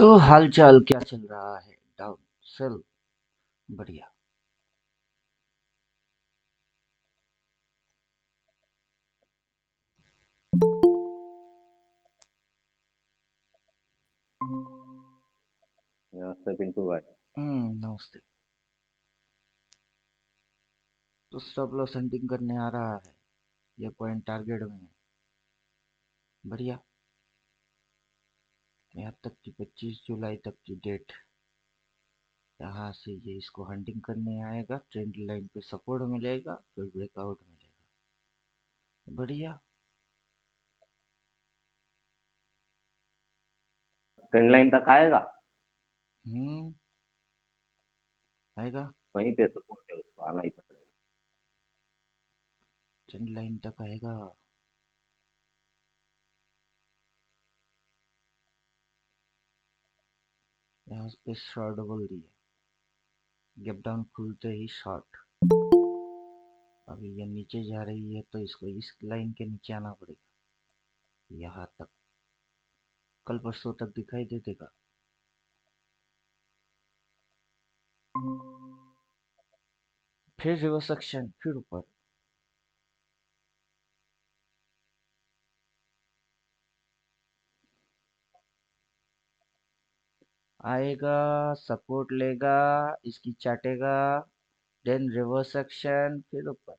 तो हाल चाल क्या चल रहा है? Down sell. बढ़िया। नमस्ते पिंटू भाई। नमस्ते। तो सब लोग हंटिंग करने आ रहा है। ये पॉइंट टारगेट में है। बढ़िया। यहाँ तक की 25 जुलाई तक की डेट। यहाँ से ये इसको हंटिंग करने आएगा, ट्रेंड लाइन पे सपोर्ट मिलेगा, फिर ब्रेकआउट मिलेगा। बढ़िया। ट्रेंड लाइन तक आएगा। हम्म। आएगा। वहीं पे सपोर्ट है, उसको आना ही पड़ेगा। ट्रेंड लाइन तक आएगा। यहाँ पे शॉर्ट बोल दिया। गैप डाउन खुलते ही शॉर्ट। अभी ये नीचे जा रही है तो इसको इस लाइन के नीचे आना पड़ेगा। यहाँ तक कल परसों तक दिखाई दे देगा। फिर रिवर्स एक्शन, फिर ऊपर आएगा, सपोर्ट लेगा, इसकी चाटेगा, देन रिवर्स एक्शन, फिर ऊपर।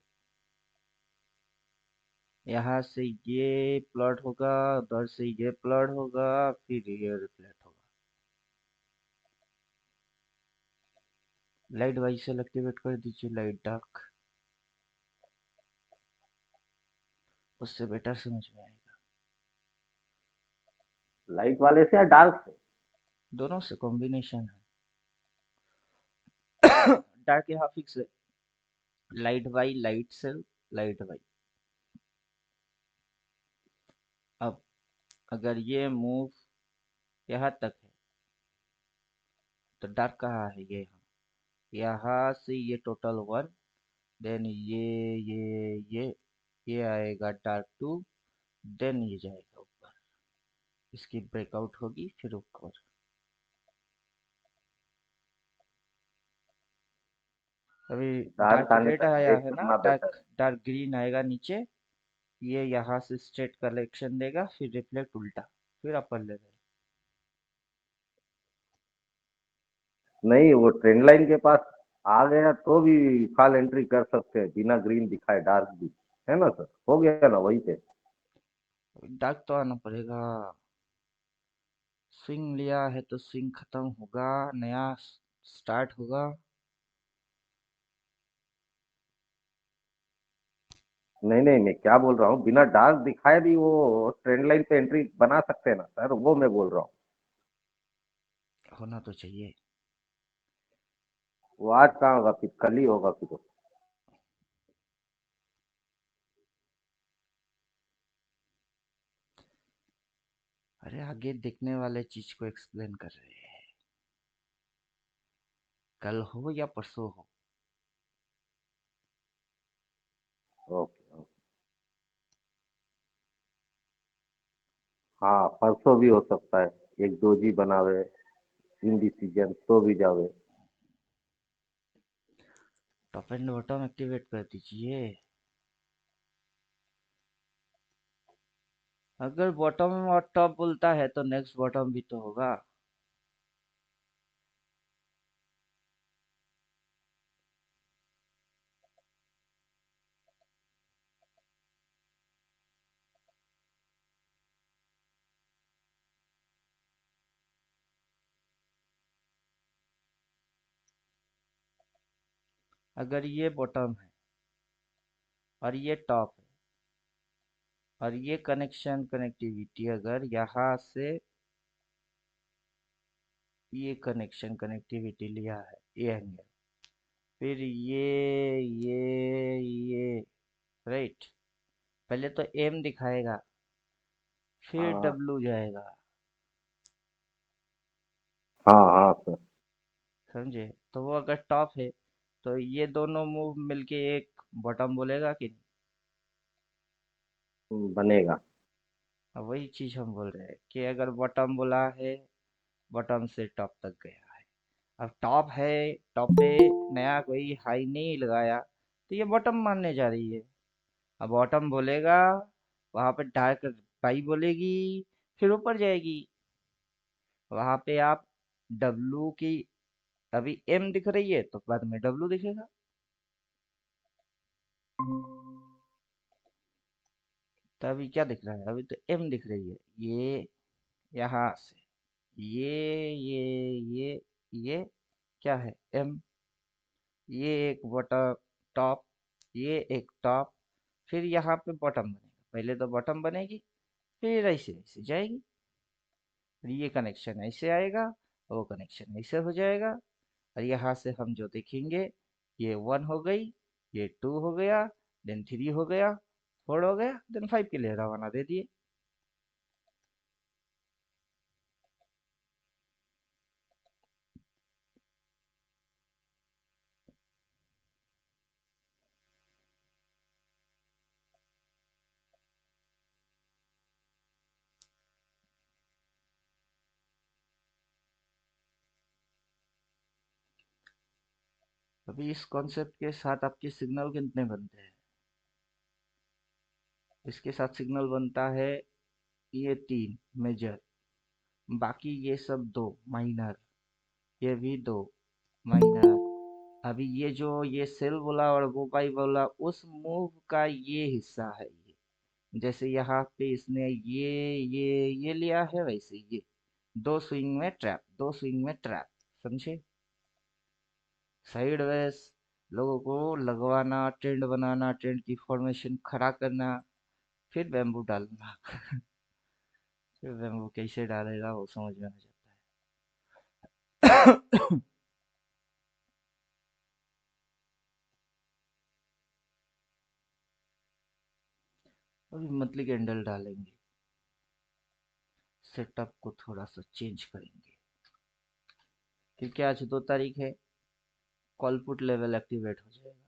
यहाँ से ये प्लॉट होगा, उधर से ये प्लॉट होगा, फिर ये रिफ्लेक्ट होगा। लाइट वाइज से एक्टिवेट कर दीजिए, लाइट डार्क, उससे बेटर समझ में आएगा। लाइट वाले से या डार्क से? दोनों से कॉम्बिनेशन है। डार्क यहाँ फिक्स है। Light why, light sell, light why. अब अगर ये मूव यहाँ तक है तो डार्क कहाँ है? ये यहाँ से ये टोटल 1, देन ये आएगा डार्क 2, देन ये जाएगा ऊपर। इसकी ब्रेकआउट होगी फिर ऊपर। अभी डार्क डार्क आने रेड तक आया वेट है ना, करना बेटर डार्क है। डार्क ग्रीन आएगा नीचे। ये यहाँ से स्ट्रेट कलेक्शन देगा, फिर रिफ्लेक्ट उल्टा, फिर अपर लेवल। नहीं, वो ट्रेंड लाइन के पास आ गया तो भी कॉल एंट्री कर सकते हैं बिना ग्रीन दिखाए, डार्क भी है ना सर, हो गया ना वहीं पे। डार्क तो आना पड़ेगा। स्विंग लिया है तो स्विंग खत्म होगा, नया स्टार्ट होगा। नहीं नहीं, मैं क्या बोल रहा हूँ, बिना डार्क दिखाए भी वो ट्रेंड लाइन पे एंट्री बना सकते हैं ना सर, वो मैं बोल रहा हूँ। होना तो चाहिए। वो आज कहाँ होगा, फिर कल ही होगा फिर। अरे आगे देखने वाले चीज को एक्सप्लेन कर रहे हैं। कल हो या परसों हो। Okay okay. हाँ, परसों भी हो सकता है। एक दो जी बनावे, इनडिसीजन तो भी जावे। टॉप एंड बॉटम एक्टिवेट कर दीजिए। अगर बॉटम और टॉप बोलता है तो नेक्स्ट बॉटम भी तो होगा। अगर ये बॉटम है और ये टॉप है और ये कनेक्शन कनेक्टिविटी अगर यहाँ से ये कनेक्शन कनेक्टिविटी लिया है, ये एंगल, फिर ये राइट। पहले तो एम दिखाएगा, फिर हाँ डब्लू जाएगा। हाँ हाँ सर। समझे? तो वो अगर टॉप है तो ये दोनों मूव मिलके एक बॉटम बोलेगा कि नहीं? बनेगा। अब वही चीज हम बोल रहे हैं कि अगर बॉटम बोला है, बॉटम से टॉप तक गया है। अब टॉप है, टॉप पे नया कोई हाई नहीं लगाया, तो ये बॉटम मानने जा रही है। अब बॉटम बोलेगा, वहां पे डार्क बाई बोलेगी, फिर ऊपर जाएगी। वहां पे आप डब्लू की, अभी एम दिख रही है तो बाद में डब्लू दिखेगा। तो अभी क्या दिख रहा है, अभी तो एम दिख रही है। ये यहाँ से ये ये क्या है, एम। ये एक बॉटम, टॉप, ये एक टॉप, फिर यहाँ पे बॉटम बनेगा। पहले तो बॉटम बनेगी, फिर ऐसे ऐसे जाएगी। फिर ये कनेक्शन ऐसे आएगा, वो कनेक्शन ऐसे हो जाएगा। और यहाँ से हम जो देखेंगे, ये 1 हो गई, ये 2 हो गया, देन 3 हो गया, 4 हो गया, देन 5 के लिए रवाना दे दिए। अभी इस कॉन्सेप्ट के साथ आपके सिग्नल कितने बनते हैं? इसके साथ सिग्नल बनता है ये 3 मेजर, बाकी ये सब 2 माइनर, ये भी 2 माइनर। अभी ये जो ये सेल बोला और वो बाई बोला, उस मूव का ये हिस्सा है ये। जैसे यहाँ पे इसने ये लिया है, वैसे ये दो स्विंग में ट्रैप, दो स्विंग में ट्रैप, समझे? साइड वेस लोगों को लगवाना, ट्रेंड बनाना, ट्रेंड की फॉर्मेशन खड़ा करना, फिर बैम्बू डालना। फिर बैम्बू कैसे डालेगा वो समझ में आ जाता है। अभी मंथली कैंडल डालेंगे, सेटअप को थोड़ा सा चेंज करेंगे, क्योंकि आज 2 तारीख है, कॉल पुट लेवल एक्टिवेट हो जाएगा।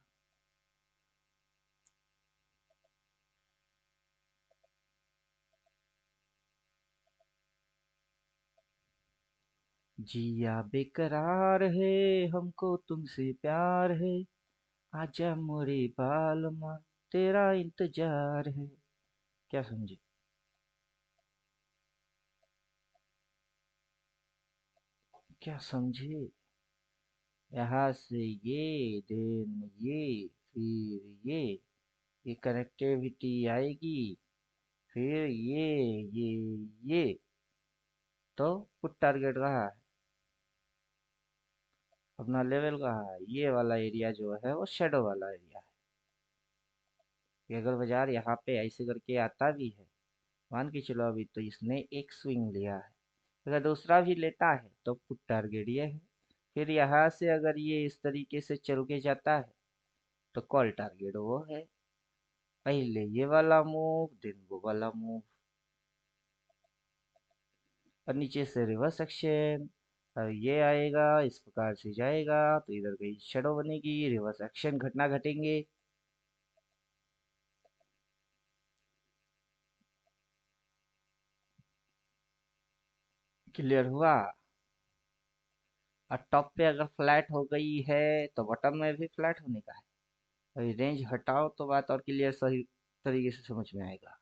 जिया बेकरार है, हमको तुमसे प्यार है, आजा मोरे बालमा, तेरा इंतजार है। क्या समझे? क्या समझे? यहाँ से ये, देन ये, फिर ये कनेक्टिविटी आएगी, फिर ये तो पुट टारगेट कहाँ है, अपना लेवल कहाँ है? ये वाला एरिया जो है वो शेडो वाला एरिया है। कि अगर बाजार यहाँ पे ऐसे करके आता भी है, मान के चलो अभी तो इसने एक स्विंग लिया है, अगर दूसरा भी लेता है तो पुट टारगेट ये है। फिर यहाँ से अगर ये इस तरीके से चल के जाता है तो कॉल टारगेट वो है। पहले ये वाला मूव, देन वो वाला मूव, और नीचे से रिवर्स एक्शन। और ये आएगा, इस प्रकार से जाएगा तो इधर कहीं शेडो बनेगी, रिवर्स एक्शन घटना घटेंगे। क्लियर हुआ? और टॉप पे अगर फ्लैट हो गई है तो बॉटम में भी फ्लैट होने का है। अभी रेंज हटाओ तो बात और क्लियर सही तरीके से समझ में आएगा।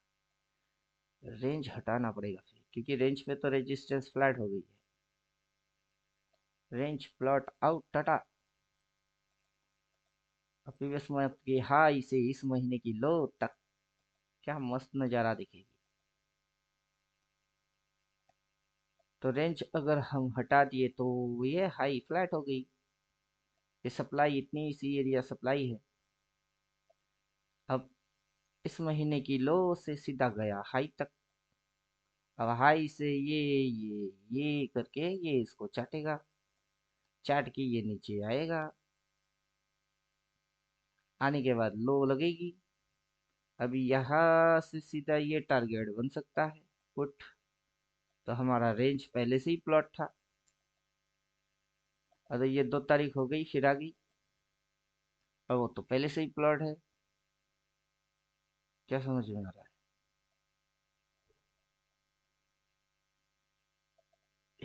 रेंज हटाना पड़ेगा फिर, क्योंकि रेंज पे तो रेजिस्टेंस फ्लैट हो गई है। Range plot out Tata. और प्रीवियस मंथ की हाई से इस महीने की लो तक क्या मस्त नज़ारा दिखेगी। तो रेंज अगर हम हटा दिए तो ये हाई फ्लैट हो गई। ये सप्लाई, इतनी सी एरिया सप्लाई है। अब इस महीने की लो से सीधा गया हाई तक। अब हाई से ये करके ये इसको चाटेगा, चाट के ये नीचे आएगा, आने के बाद लो लगेगी। अभी यहाँ से सीधा ये टारगेट बन सकता है पुट। तो हमारा रेंज पहले से ही प्लॉट था। अगर ये 2 तारीख हो गई फिर आ गई, और वो तो पहले से ही प्लॉट है। क्या समझ में आ रहा है?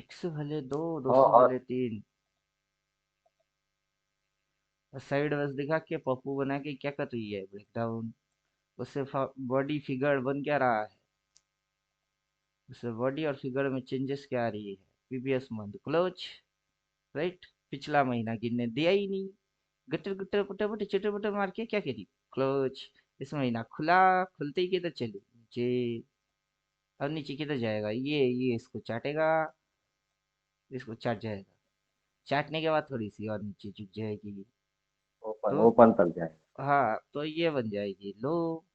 एक्स भले दो, दो और सौ भले तीन। साइड बस दिखा के पप्पू बना के क्या कर रही है, ब्रेकडाउन। उससे बॉडी फिगर बन क्या रहा है, उससे बॉडी और फिगर में चेंजेस क्या आ रही है। Previous month close, right. पिछला महीना गिनने दिया ही नहीं, गटर गटर पटर पटर चटर पटर मार के क्या करी, क्लोज। इस महीना खुला, खुलते ही किधर चले, नीचे। अब नीचे किधर जाएगा, ये इसको चाटेगा, इसको चाट जाएगा। चाटने के बाद थोड़ी सी और नीचे झुक जाएगी। ओपन तो ओपन तक जाए। हाँ, तो ये बन जाएगी लो।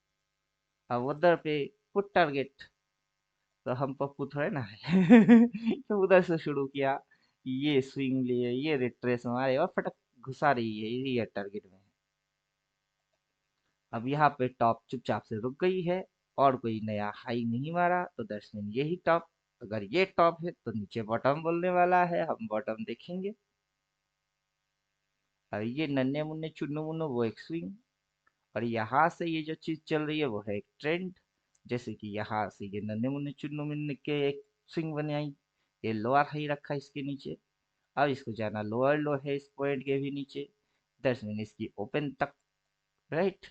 अब उधर पे पुट टारगेट, तो हम पप्पू थोड़े ना है। तो उधर से शुरू किया, ये स्विंग लिए, ये रिट्रेस मारे और फटक घुसा रही है ये टारगेट में। अब यहाँ पे टॉप चुपचाप से रुक गई है, और कोई नया हाई नहीं मारा, तो दैट्स मीन यही टॉप। अगर ये टॉप है तो नीचे बॉटम बोलने वाला है, हम बॉटम देखेंगे। और ये नन्हे मुन्ने चुन्नू मुन्नू वो एक स्विंग, और यहाँ से ये जो चीज चल रही है वो है एक ट्रेंड। जैसे कि यहाँ से ये नन्हे मुन्ने चुन्नू मुन्ने के एक स्विंग बने आई, ये लोअर हाई रखा इसके नीचे। अब इसको जाना लोअर लो है इस पॉइंट के भी नीचे, दैट्स मीन इसकी ओपन तक, राइट।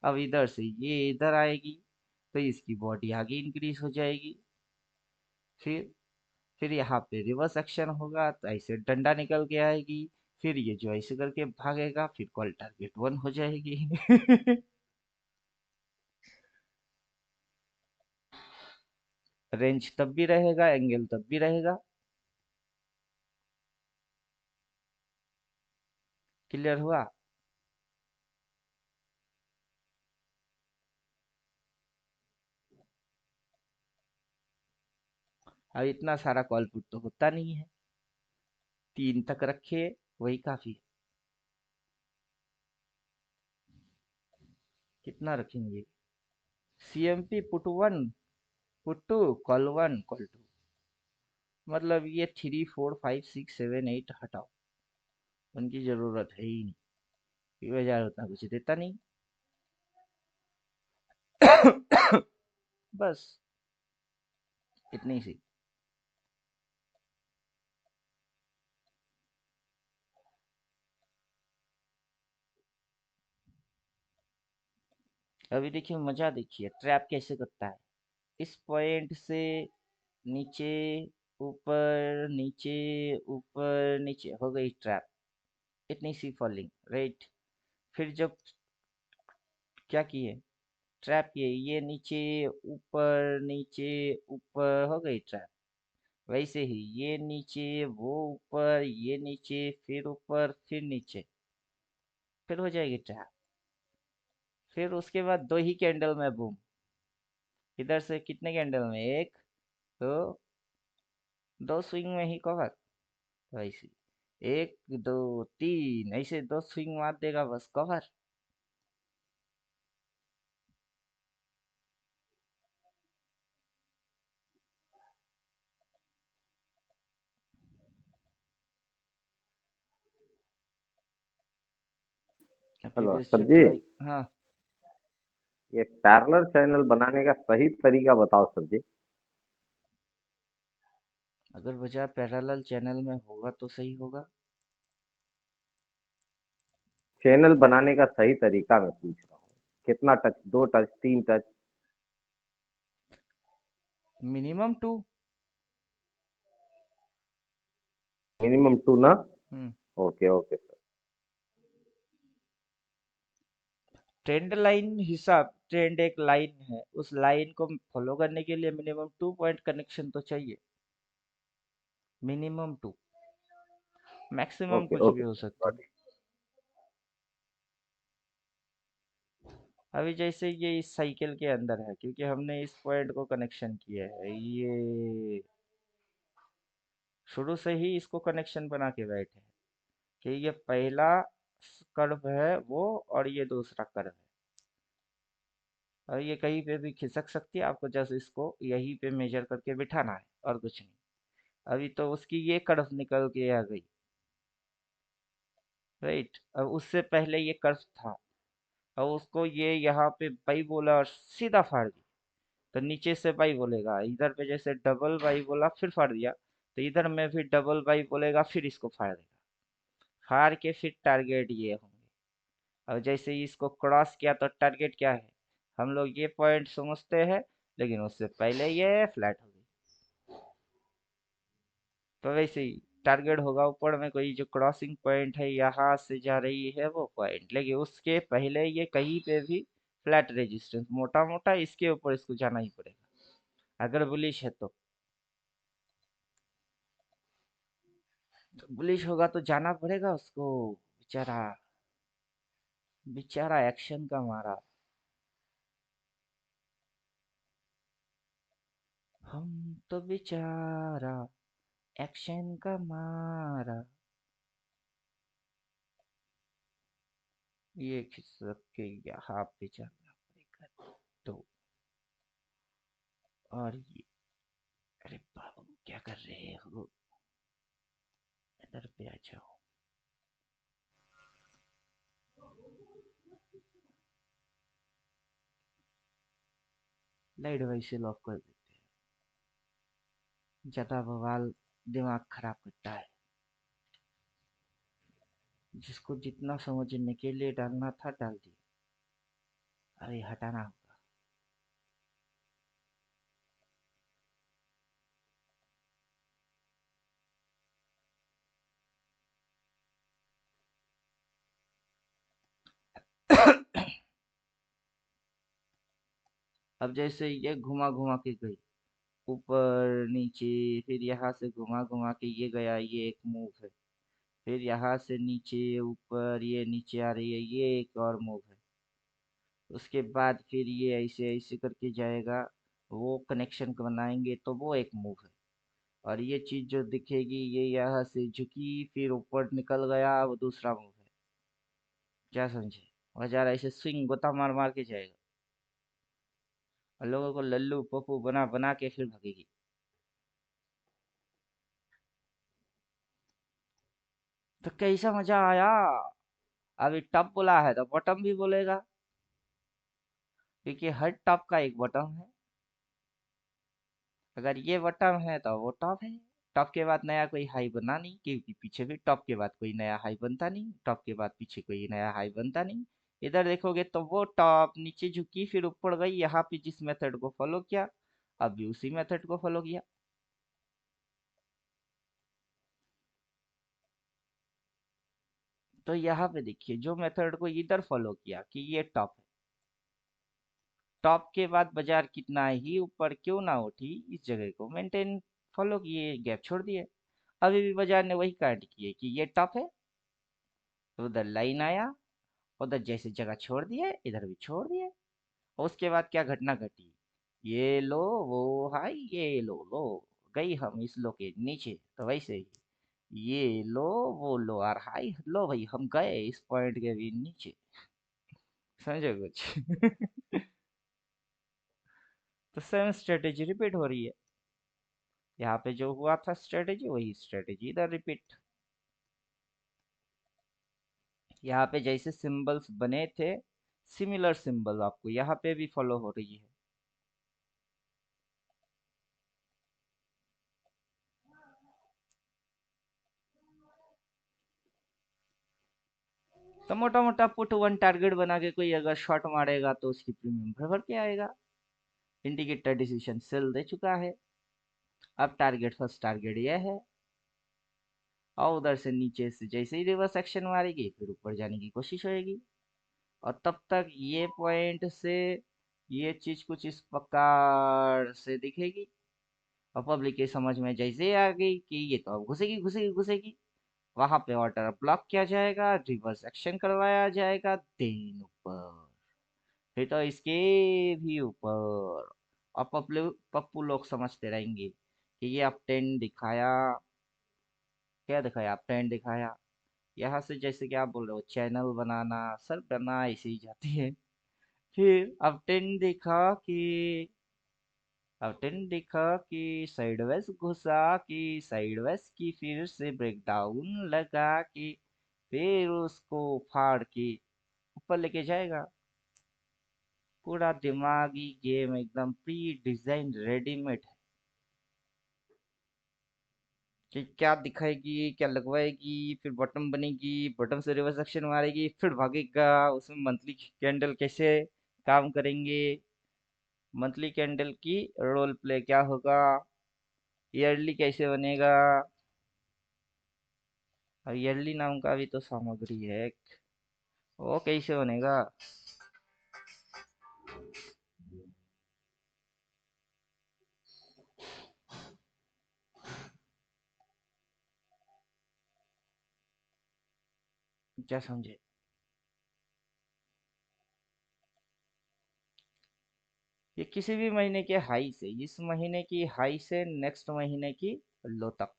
अब इधर से ये इधर आएगी, तो इसकी बॉडी आगे इंक्रीज हो जाएगी। फिर फिर यहाँ पे रिवर्स एक्शन होगा, तो ऐसे डंडा निकल के आएगी। फिर ये जो ऐसे करके भागेगा, फिर कॉल टारगेट वन हो जाएगी। रेंज तब भी रहेगा, एंगल तब भी रहेगा। क्लियर हुआ। अब इतना सारा कॉल पुट तो होता नहीं है, तीन तक रखे वही काफी है। कितना रखेंगे, CMP put one, put two, call one, call two. मतलब ये 3 4 5 6 7 8 हटाओ, उनकी जरूरत है ही नहीं, ये बाजार उतना कुछ देता नहीं। बस इतनी सी। अभी देखिए मजा, देखिए ट्रैप कैसे करता है। इस पॉइंट से नीचे, ऊपर नीचे, ऊपर नीचे हो गई ट्रैप, इतनी सी फॉलिंग, राइट। फिर जब क्या किए, ट्रैप किए, ये नीचे, ऊपर नीचे, ऊपर हो गई ट्रैप। वैसे ही ये नीचे, वो ऊपर, ये नीचे, फिर ऊपर, फिर नीचे, फिर हो जाएगी ट्रैप। फिर उसके बाद दो ही कैंडल में बूम, इधर से कितने कैंडल में, एक, दो, दो स्विंग में ही कवर। वैसे एक, दो, तीन, ऐसे दो स्विंग मार देगा बस कवर। हेलो प्रीवियस सर जी, चैप्टर। हाँ। ये पैरेलल चैनल बनाने का सही तरीका बताओ सर जी। अगर बाजार पैरेलल चैनल में होगा तो सही होगा। चैनल बनाने का सही तरीका मैं पूछ रहा हूँ। कितना touch, 2 touch, 3 touch? Minimum two. Minimum 2 ना? Hmm. Okay okay sir. Trend line हिसाब, ट्रेंड एक लाइन है, उस लाइन को फॉलो करने के लिए मिनिमम 2 पॉइंट कनेक्शन तो चाहिए, मिनिमम टू। मैक्सिमम ओके कुछ भी ओके हो सर, सकता है। got it। अभी जैसे ये इस साइकिल के अंदर है, क्योंकि हमने इस पॉइंट को कनेक्शन किया है, ये शुरू से ही इसको कनेक्शन बना के बैठे हैं कि ये पहला कर्व है वो, और ये दूसरा कर्व है। और ये कहीं पे भी खिसक सकती है, आपको जस्ट इसको यहीं पे मेजर करके बिठाना है और कुछ नहीं। अभी तो उसकी ये कर्व निकल के आ गई, राइट। अब उससे पहले ये कर्व था, और उसको ये यहाँ पे बाई बोला और सीधा फाड़ दिया, तो नीचे से बाई बोलेगा, इधर पे जैसे डबल बाई बोला फिर फाड़ दिया, तो इधर में भी डबल बाई बोलेगा, फिर इसको फाड़ देगा। फाड़ के फिर टारगेट ये होंगे। अब जैसे ही इसको क्रॉस किया तो टारगेट क्या है, हम लोग ये पॉइंट समझते हैं, लेकिन उससे पहले ये फ्लैट हो गई। तो वैसे ही टारगेट होगा ऊपर में कोई, जो क्रॉसिंग पॉइंट है यहाँ से जा रही है वो पॉइंट, लेकिन उसके पहले ये कहीं पे भी फ्लैट रेजिस्टेंस मोटा मोटा इसके ऊपर इसको जाना ही पड़ेगा अगर बुलिश है तो बुलिश होगा तो जाना पड़ेगा उसको। बेचारा, बेचारा एक्शन का मारा। हम तो बेचारा एक्शन का मारा। ये खिसक के यहाँ पे जाना पड़ेगा। तो और ये, अरे बाबू क्या कर रहे हो, इधर पे आ जाओ। लाइट वैसे लॉक कर देते हैं, ज्यादा बवाल दिमाग खराब करता है। जिसको जितना समझने के लिए डालना था डाल दिया। अरे हटाना होगा। अब जैसे ये घुमा घुमा के गई ऊपर नीचे, फिर यहाँ से घुमा घुमा के ये गया, ये एक मूव है। फिर यहाँ से नीचे ऊपर, ये नीचे आ रही है, ये एक और मूव है। उसके बाद फिर ये ऐसे ऐसे करके जाएगा, वो कनेक्शन को बनाएंगे तो वो एक मूव है। और ये चीज जो दिखेगी ये यहाँ से झुकी फिर ऊपर निकल गया, वो दूसरा मूव है। क्या समझे, बाजार ऐसे स्विंग गोता मार मार के जाएगा और लोगों को लल्लू पप्पू बना बना के फिर भगेगी। तो कैसा मजा आया। अभी टॉप बोला है तो बॉटम भी बोलेगा, क्योंकि हर टॉप का एक बॉटम है। अगर ये बॉटम है तो वो टॉप है। टॉप के बाद नया कोई हाई बना नहीं, क्योंकि पीछे भी टॉप के बाद कोई नया हाई बनता नहीं, टॉप के बाद पीछे कोई नया हाई बनता नहीं। इधर देखोगे तो वो टॉप नीचे झुकी फिर ऊपर गई, यहाँ पे जिस मेथड को फॉलो किया अब भी उसी मेथड को फॉलो किया। तो यहाँ पे देखिए जो मेथड को इधर फॉलो किया कि ये टॉप है, टॉप के बाद बाजार कितना ही ऊपर क्यों ना उठी, इस जगह को मेंटेन फॉलो किए, गैप छोड़ दिए। अभी भी बाजार ने वही काट किए कि ये टॉप है, तो उधर लाइन आया, उधर जैसे जगह छोड़ दिए इधर भी छोड़ दिए। और उसके बाद क्या घटना घटी, ये लो वो हाई, ये लो गई हम इस लो के नीचे, तो वैसे ही ये लो वो लो और हाई लो भाई हम गए इस पॉइंट के भी नीचे। समझे कुछ। तो सेम स्ट्रेटेजी रिपीट हो रही है। यहाँ पे जो हुआ था स्ट्रेटेजी वही स्ट्रेटेजी इधर रिपीट। यहाँ पे जैसे सिंबल्स बने थे, सिमिलर सिंबल आपको यहाँ पे भी फॉलो हो रही है। तो मोटा मोटा पुट वन टारगेट बना के कोई अगर शॉट मारेगा तो उसकी प्रीमियम भर भर के आएगा। इंडिकेटर डिसीजन सेल दे चुका है। अब टारगेट फर्स्ट टारगेट यह है, और उधर से नीचे से जैसे ही रिवर्स एक्शन मारेगी फिर ऊपर जाने की कोशिश होएगी। और तब तक ये पॉइंट से ये चीज कुछ इस प्रकार से दिखेगी, और पब्लिक के समझ में जैसे आ गई कि ये तो अब घुसेगी घुसेगी घुसेगी, वहां पे ऑर्डर ब्लॉक किया जाएगा, रिवर्स एक्शन करवाया जाएगा, देन ऊपर, फिर तो इसके भी ऊपर। और पप्पू लोग समझते रहेंगे कि ये अब 10 दिखाया, क्या दिखाया, अब 10 दिखाया। यहाँ से जैसे कि आप बोल रहे हो चैनल बनाना सर करना ऐसे ही जाती है। फिर अब 10 दिखा कि, अब 10 दिखा कि साइडवेज घुसा कि साइडवेज की फिर से ब्रेकडाउन लगा कि फिर उसको फाड़ के ऊपर लेके जाएगा। पूरा दिमागी गेम एकदम प्री डिजाइन रेडीमेड है। कि क्या दिखाएगी, क्या लगवाएगी, फिर बटन बनेगी, बटन से रिवर्स एक्शन मारेगी, फिर भागेगा। उसमें मंथली कैंडल कैसे काम करेंगे, मंथली कैंडल की रोल प्ले क्या होगा, ईयरली कैसे बनेगा। अब ईयरली नाम का भी तो सामग्री है, वो कैसे बनेगा। क्या समझे। ये किसी भी महीने के हाई से, इस महीने की हाई से नेक्स्ट महीने की लो तक,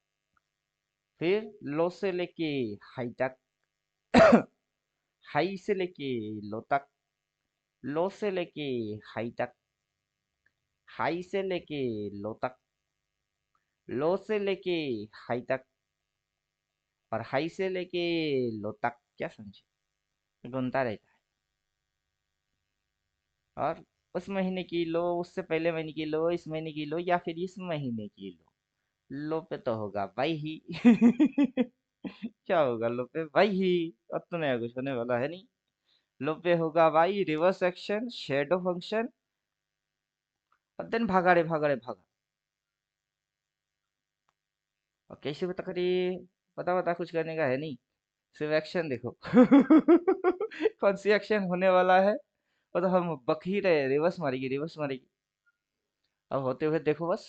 फिर लो से लेके हाई तक, हाई से लेके लो तक, लो से लेके हाई तक, हाई से लेके लो तक, लो से लेके हाई तक, और हाई से लेके लो तक। क्या समझे, घूमता रहता है। और उस महीने की लो, उससे पहले महीने की लो, इस महीने की लो, या फिर इस महीने की लो। लो पे तो होगा भाई ही। क्या होगा लो पे भाई ही, अब तो नया कुछ होने वाला है नहीं। लो पे होगा भाई रिवर्स एक्शन, शेडो फंक्शन, और देन भागा रे भागा। और कैसे बता करी, पता बता कुछ करने का है नहीं, सिर्फ एक्शन देखो। कौन सी एक्शन होने वाला है, वो तो हम बक ही रहे, रिवर्स मारेगी रिवर्स मारेगी। अब होते हुए देखो बस।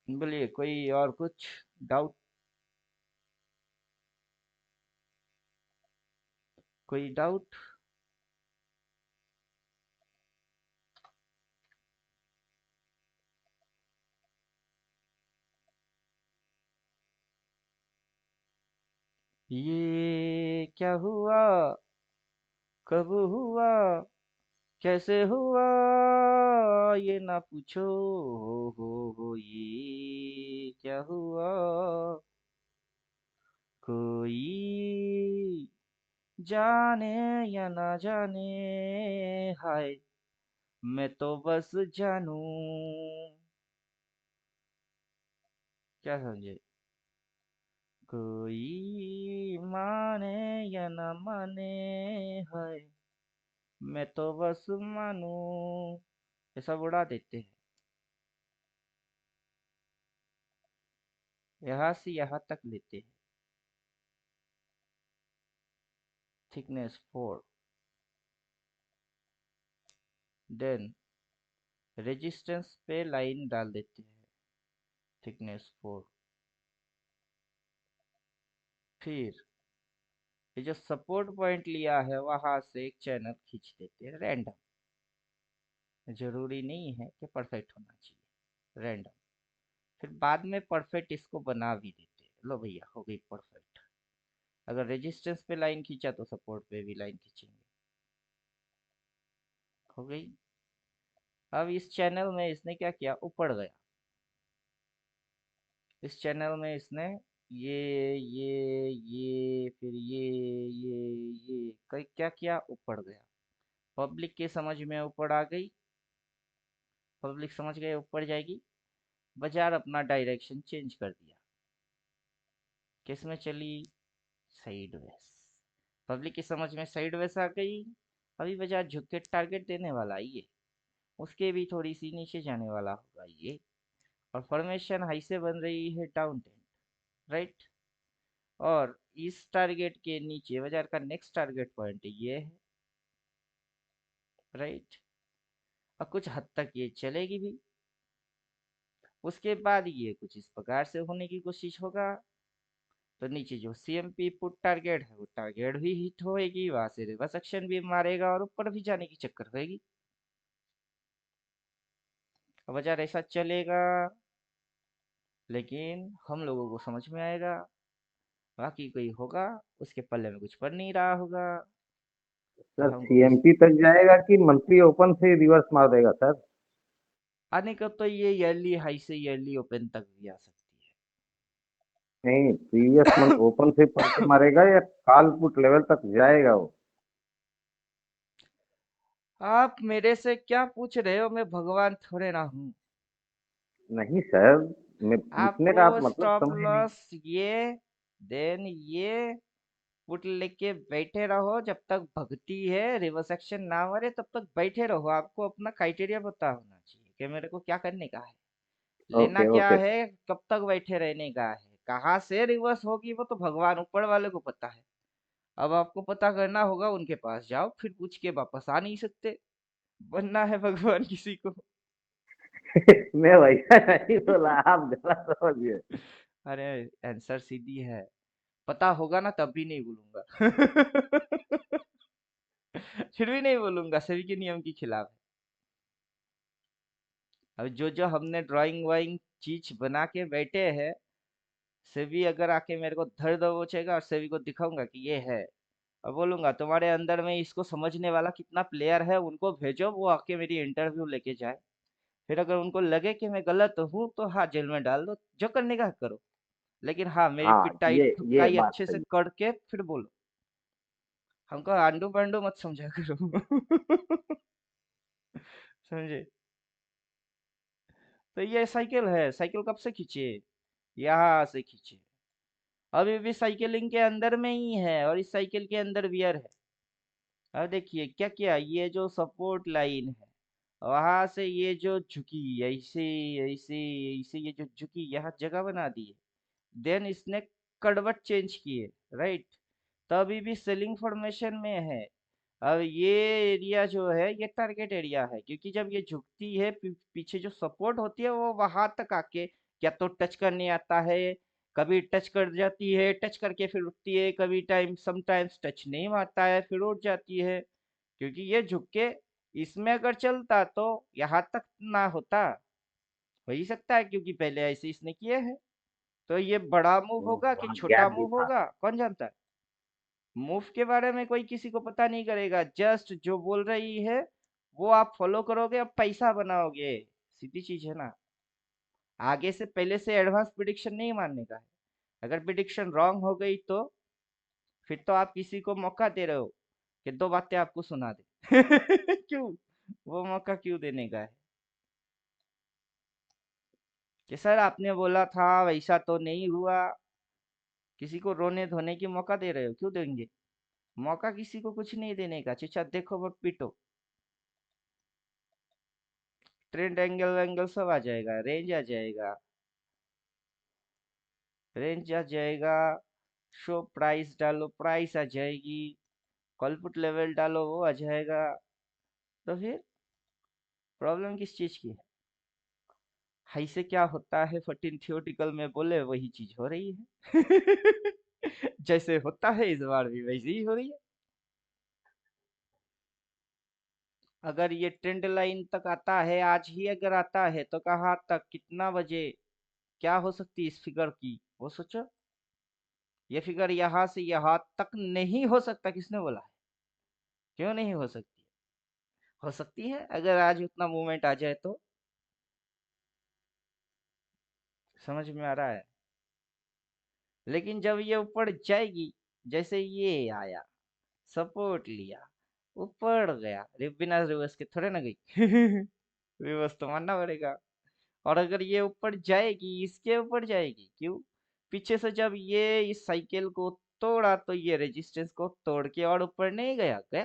बोलिए कोई और कुछ डाउट, कोई डाउट। ये क्या हुआ, कब हुआ, कैसे हुआ, ये ना पूछो। हो ये क्या हुआ, कोई जाने या ना जाने, हाय मैं तो बस जानू। क्या समझे, कोई माने या ना माने, हाय मैं तो बस मानू। ये सब उड़ा देते हैं। यहाँ से यहाँ तक लेते हैं। थिकनेस 4, देन रेजिस्टेंस पे लाइन डाल देते हैं, थिकनेस 4। फिर ये जो सपोर्ट पॉइंट लिया है वहां से एक चैनल खींच देते हैं रैंडम। जरूरी नहीं है कि परफेक्ट होना चाहिए, रैंडम। फिर बाद में परफेक्ट इसको बना भी देते हैं, लो भैया हो गई परफेक्ट। अगर रेजिस्टेंस पे लाइन खींचा तो सपोर्ट पे भी लाइन खींचेंगे, हो गई। अब इस चैनल में इसने क्या किया, ऊपर गया। इस चैनल में इसने ये फिर ये कई क्या किया, ऊपर गया। पब्लिक के समझ में ऊपर आ गई, पब्लिक समझ गए ऊपर जाएगी। बाजार अपना डायरेक्शन चेंज कर दिया, किस में चली, साइडवेज। पब्लिक की समझ में साइडवेज आ गई। अभी बाजार झुक के टारगेट देने वाला है ये, उसके भी थोड़ी सी नीचे जाने वाला होगा ये। और फॉर्मेशन हाई से बन रही है डाउन ट्रेंड, राइट। और इस टारगेट के नीचे बाजार का नेक्स्ट टारगेट पॉइंट ये है, राइट। और कुछ हद तक ये चलेगी भी, उसके बाद ये कुछ इस प्रकार से होने की कोशिश होगा। तो नीचे जो सीएमपी पुट टारगेट है वो टारगेट भी हिट होएगी, वहां से रिवर्स एक्शन भी मारेगा और ऊपर भी जाने की चक्कर होएगी। अब बाजार ऐसा चलेगा, लेकिन हम लोगों को समझ में आएगा, बाकी कोई होगा उसके पल्ले में कुछ पड़ नहीं रहा होगा, तो सर हमको इस सीएमपी तक जाएगा कि मंथली ओपन से रिवर्स मार देगा सर? आने का तो ये ईयरली हाई से ईयरली ओपन तक भी आ सकती है। नहीं, प्रीवियस मंथ ओपन से पढ़ के मारेगा या कॉल पुट लेवल तक जाएगा वो? आप मेरे से क्या पूछ रहे हो? मैं भगवान थोड़े ना हूँ। नहीं सर, मैं पूछने आपको का आप मतलब स्टॉप समझ नहीं। लॉस ये, देन ये पुट लेके बैठे रहो जब तक भगती है, रिवर्स एक्शन ना मरे तब तक बैठे रहो। आपको अपना क्राइटेरिया पता होना चाहिए कि मेरे को क्या करने का है, लेना ओके क्या ओके। है, कब तक बैठे रहने का है, कहाँ से रिवर्स होगी वो तो भगवान ऊपर वाले को पता है। अब आपको पता करना होगा, उनके पास जाओ, फिर पूछ के वापस आ नहीं सकते। बनना है भगवान किसी को। मैं वैसा नहीं बोला, आप गलत समझिए। अरे आंसर सीधी है, पता होगा ना तब भी नहीं बोलूंगा। फिर भी नहीं बोलूंगा, सभी के नियम के खिलाफ है। अब जो जो हमने ड्राइंग वाइंग चीज बना के बैठे हैं, सभी अगर आके मेरे को धर दबोचेगा और सभी को दिखाऊंगा कि ये है, और बोलूंगा तुम्हारे अंदर में इसको समझने वाला कितना प्लेयर है, उनको भेजो, वो आके मेरी इंटरव्यू लेके जाए। फिर अगर उनको लगे कि मैं गलत हूँ तो हाँ, जेल में डाल दो, जो करने का करो। लेकिन हाँ, मेरी हाँ, पिटाई ये ठुकाई बात अच्छे से सही। करके फिर बोलो। हमको आंडू पांडू मत समझा करो। समझे? तो ये साइकिल है, साइकिल कब से खींचे? यहाँ से खींचे। अभी भी साइकिलिंग के अंदर में ही है, और इस साइकिल के अंदर वियर है। अब देखिए क्या किया, ये जो सपोर्ट लाइन है, वहां से ये जो झुकी ऐसे ऐसे ऐसे, ये जो झुकी यहाँ जगह बना दी है, देन इसने करवट चेंज किए, राइट? तभी भी सेलिंग फॉर्मेशन में है। अब ये एरिया जो है ये टारगेट एरिया है, क्योंकि जब ये झुकती है, पीछे जो सपोर्ट होती है वो वहां तक आके क्या तो टच करने आता है, कभी टच कर जाती है, टच करके फिर उठती है, कभी समटाइम्स टच नहीं मारता है फिर उठ जाती है। क्योंकि ये झुक के इसमें अगर चलता तो यहाँ तक ना होता, हो ही सकता है क्योंकि पहले ऐसे इसने किए हैं। तो ये बड़ा मूव वो होगा कि वहाँ छोटा गैप भी मूव था। होगा, कौन जानता है? मूव के बारे में कोई किसी को पता नहीं करेगा, जस्ट जो बोल रही है वो आप फॉलो करोगे, अब पैसा बनाओगे। सीधी चीज है ना। आगे से पहले से एडवांस प्रिडिक्शन नहीं मानने का है। अगर प्रिडिक्शन रॉन्ग हो गई तो फिर तो आप किसी को मौका दे रहे हो कि दो बातें आपको सुना दे। क्यों? वो मौका क्यों देने का है? कि सर आपने बोला था वैसा तो नहीं हुआ। किसी को रोने धोने की मौका दे रहे हो, क्यों देंगे? मौका किसी को कुछ नहीं देने का, चचा देखो वो पीटो। ट्रेंड एंगल वेंगल सब आ जाएगा, रेंज आ जाएगा, रेंज आ जाएगा। शो प्राइस डालो, प्राइस आ जाएगी। कॉल पुट लेवल डालो, वो आ जाएगा। तो फिर प्रॉब्लम किस चीज की है? हाई से क्या होता है 14 थियोटिकल में बोले वही चीज हो रही है। जैसे होता है इस बार भी वैसे ही हो रही है। अगर ये ट्रेंड लाइन तक आता है, आज ही अगर आता है तो कहाँ तक, कितना बजे, क्या हो सकती है इस फिगर की, वो सोचो। ये फिगर यहाँ से यहाँ तक नहीं हो सकता, किसने बोला है? क्यों नहीं हो सकती? हो सकती है अगर आज उतना मूवमेंट आ जाए तो। समझ में आ रहा है? लेकिन जब ये ऊपर जाएगी, जैसे ये आया, सपोर्ट लिया, ऊपर गया, बिना रिवर्स के थोड़े ना गई। रिवर्स तो मानना पड़ेगा। और अगर ये ऊपर जाएगी, इसके ऊपर जाएगी, क्यों? पीछे से जब ये इस साइकिल को तोड़ा तो ये रेजिस्टेंस को तोड़ के और ऊपर नहीं गया गया।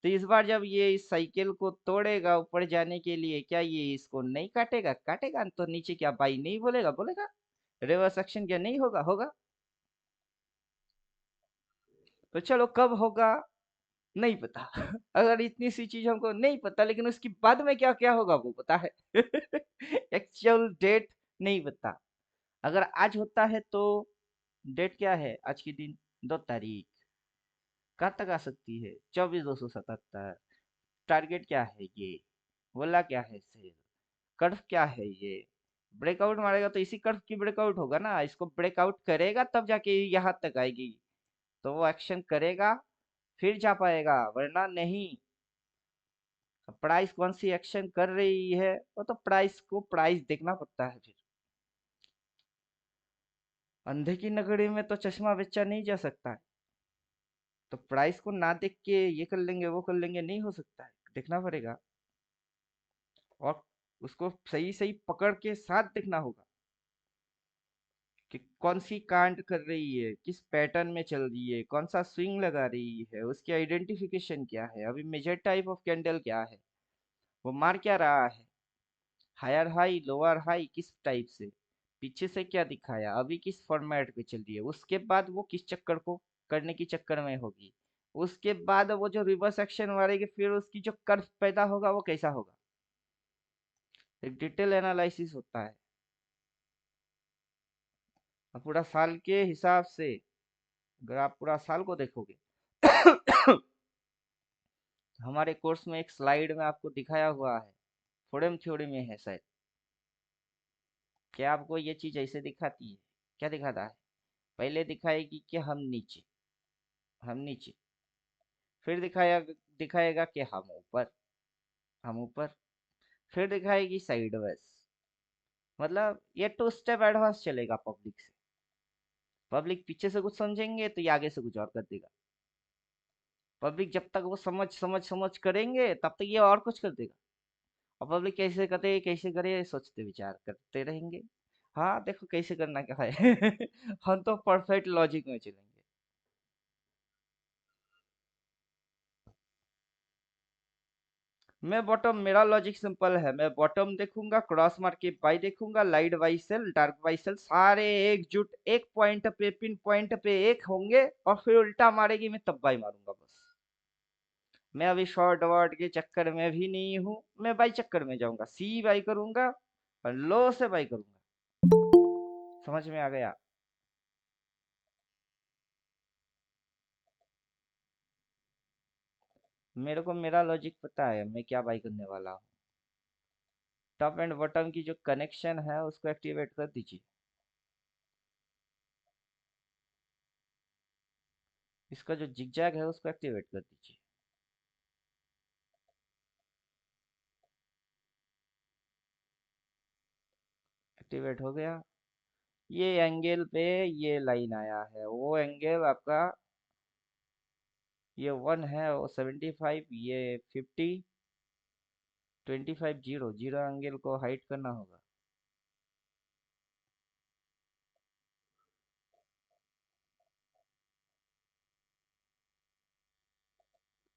तो इस बार जब ये इस साइकिल को तोड़ेगा ऊपर जाने के लिए, क्या ये इसको नहीं काटेगा? काटेगा तो नीचे क्या बाई नहीं बोलेगा? बोलेगा। रिवर्स एक्शन क्या नहीं होगा? होगा। तो चलो कब होगा, नहीं पता। अगर इतनी सी चीज हमको नहीं पता, लेकिन उसके बाद में क्या क्या होगा वो पता है। एक्चुअल डेट नहीं पता। अगर आज होता है तो डेट क्या है आज की दिन? 2 तारीख। कहाँ तक आ सकती है? 24,277। टारगेट क्या है ये? बोला क्या है सेल? कर्व क्या है ये? ब्रेकआउट मारेगा तो इसी कर्व की ब्रेकआउट होगा ना, इसको ब्रेकआउट करेगा तब जाके यहाँ तक आएगी। तो वो एक्शन करेगा फिर जा पाएगा, वरना नहीं। प्राइस कौन सी एक्शन कर रही है वो तो प्राइस को प्राइस देखना पड़ता है फिर। अंधे की नगरी में तो चश्मा बेचा नहीं जा सकता है। तो प्राइस को ना देख के ये कर लेंगे वो कर लेंगे, नहीं हो सकता है, देखना पड़ेगा। और उसको सही सही पकड़ के साथ देखना होगा कि कौन सी कांड कर रही है, किस पैटर्न में चल रही है, कौन सा स्विंग लगा रही है, उसकी आइडेंटिफिकेशन क्या है, अभी मेजर टाइप ऑफ कैंडल क्या है, वो मार क्या रहा है, हायर हाई लोअर हाई किस टाइप से, पीछे से क्या दिखाया, अभी किस फॉर्मेट पे चल रही है, उसके बाद वो किस चक्कर को करने की चक्कर में होगी, उसके बाद वो जो रिवर्स एक्शन मारेगी फिर उसकी जो कर्व पैदा होगा वो कैसा होगा। एक डिटेल एनालिसिस होता है। और पूरा साल के हिसाब से अगर आप पूरा साल को देखोगे हमारे कोर्स में एक स्लाइड में आपको दिखाया हुआ है, फोरेम थ्योरी में है शायद। क्या आपको ये चीज ऐसे दिखाती है? क्या दिखाता है? पहले दिखाएगी कि हम नीचे, फिर दिखाएगा कि हम ऊपर, फिर दिखाएगी साइडवेज। मतलब ये टू स्टेप एडवांस चलेगा पब्लिक से। पब्लिक पीछे से कुछ समझेंगे तो ये आगे से कुछ और कर देगा। पब्लिक जब तक वो समझ समझ समझ करेंगे तब तक ये और कुछ कर देगा। और पब्लिक कैसे करे सोचते विचार करते रहेंगे। हाँ देखो कैसे करना क्या है हम तो परफेक्ट लॉजिक में चलेंगे। मैं बॉटम, मेरा लॉजिक सिंपल है, मैं बॉटम देखूंगा, क्रॉस मार के बाई देखूंगा, light buy sell dark buy sell सारे एकजुट एक पॉइंट पे पिन पॉइंट पे एक होंगे और फिर उल्टा मारेगी मैं तब बाई मारूंगा बस। मैं अभी शॉर्ट वर्ड के चक्कर में भी नहीं हूँ, मैं बाई चक्कर में जाऊंगा, सी बाई करूंगा और लो से बाई करूंगा। समझ में आ गया? मेरे को मेरा लॉजिक पता है मैं क्या बाई करने वाला हूँ। टॉप एंड बॉटम की जो कनेक्शन है उसको एक्टिवेट कर दीजिए। इसका जो जिगजैग है उसको एक्टिवेट कर दीजिए। एक्टिवेट हो गया। ये एंगल पे ये लाइन आया है, वो एंगल आपका ये 1 है, वो 75, ये 50, 25, जीरो जीरो एंगल को हाइड करना होगा।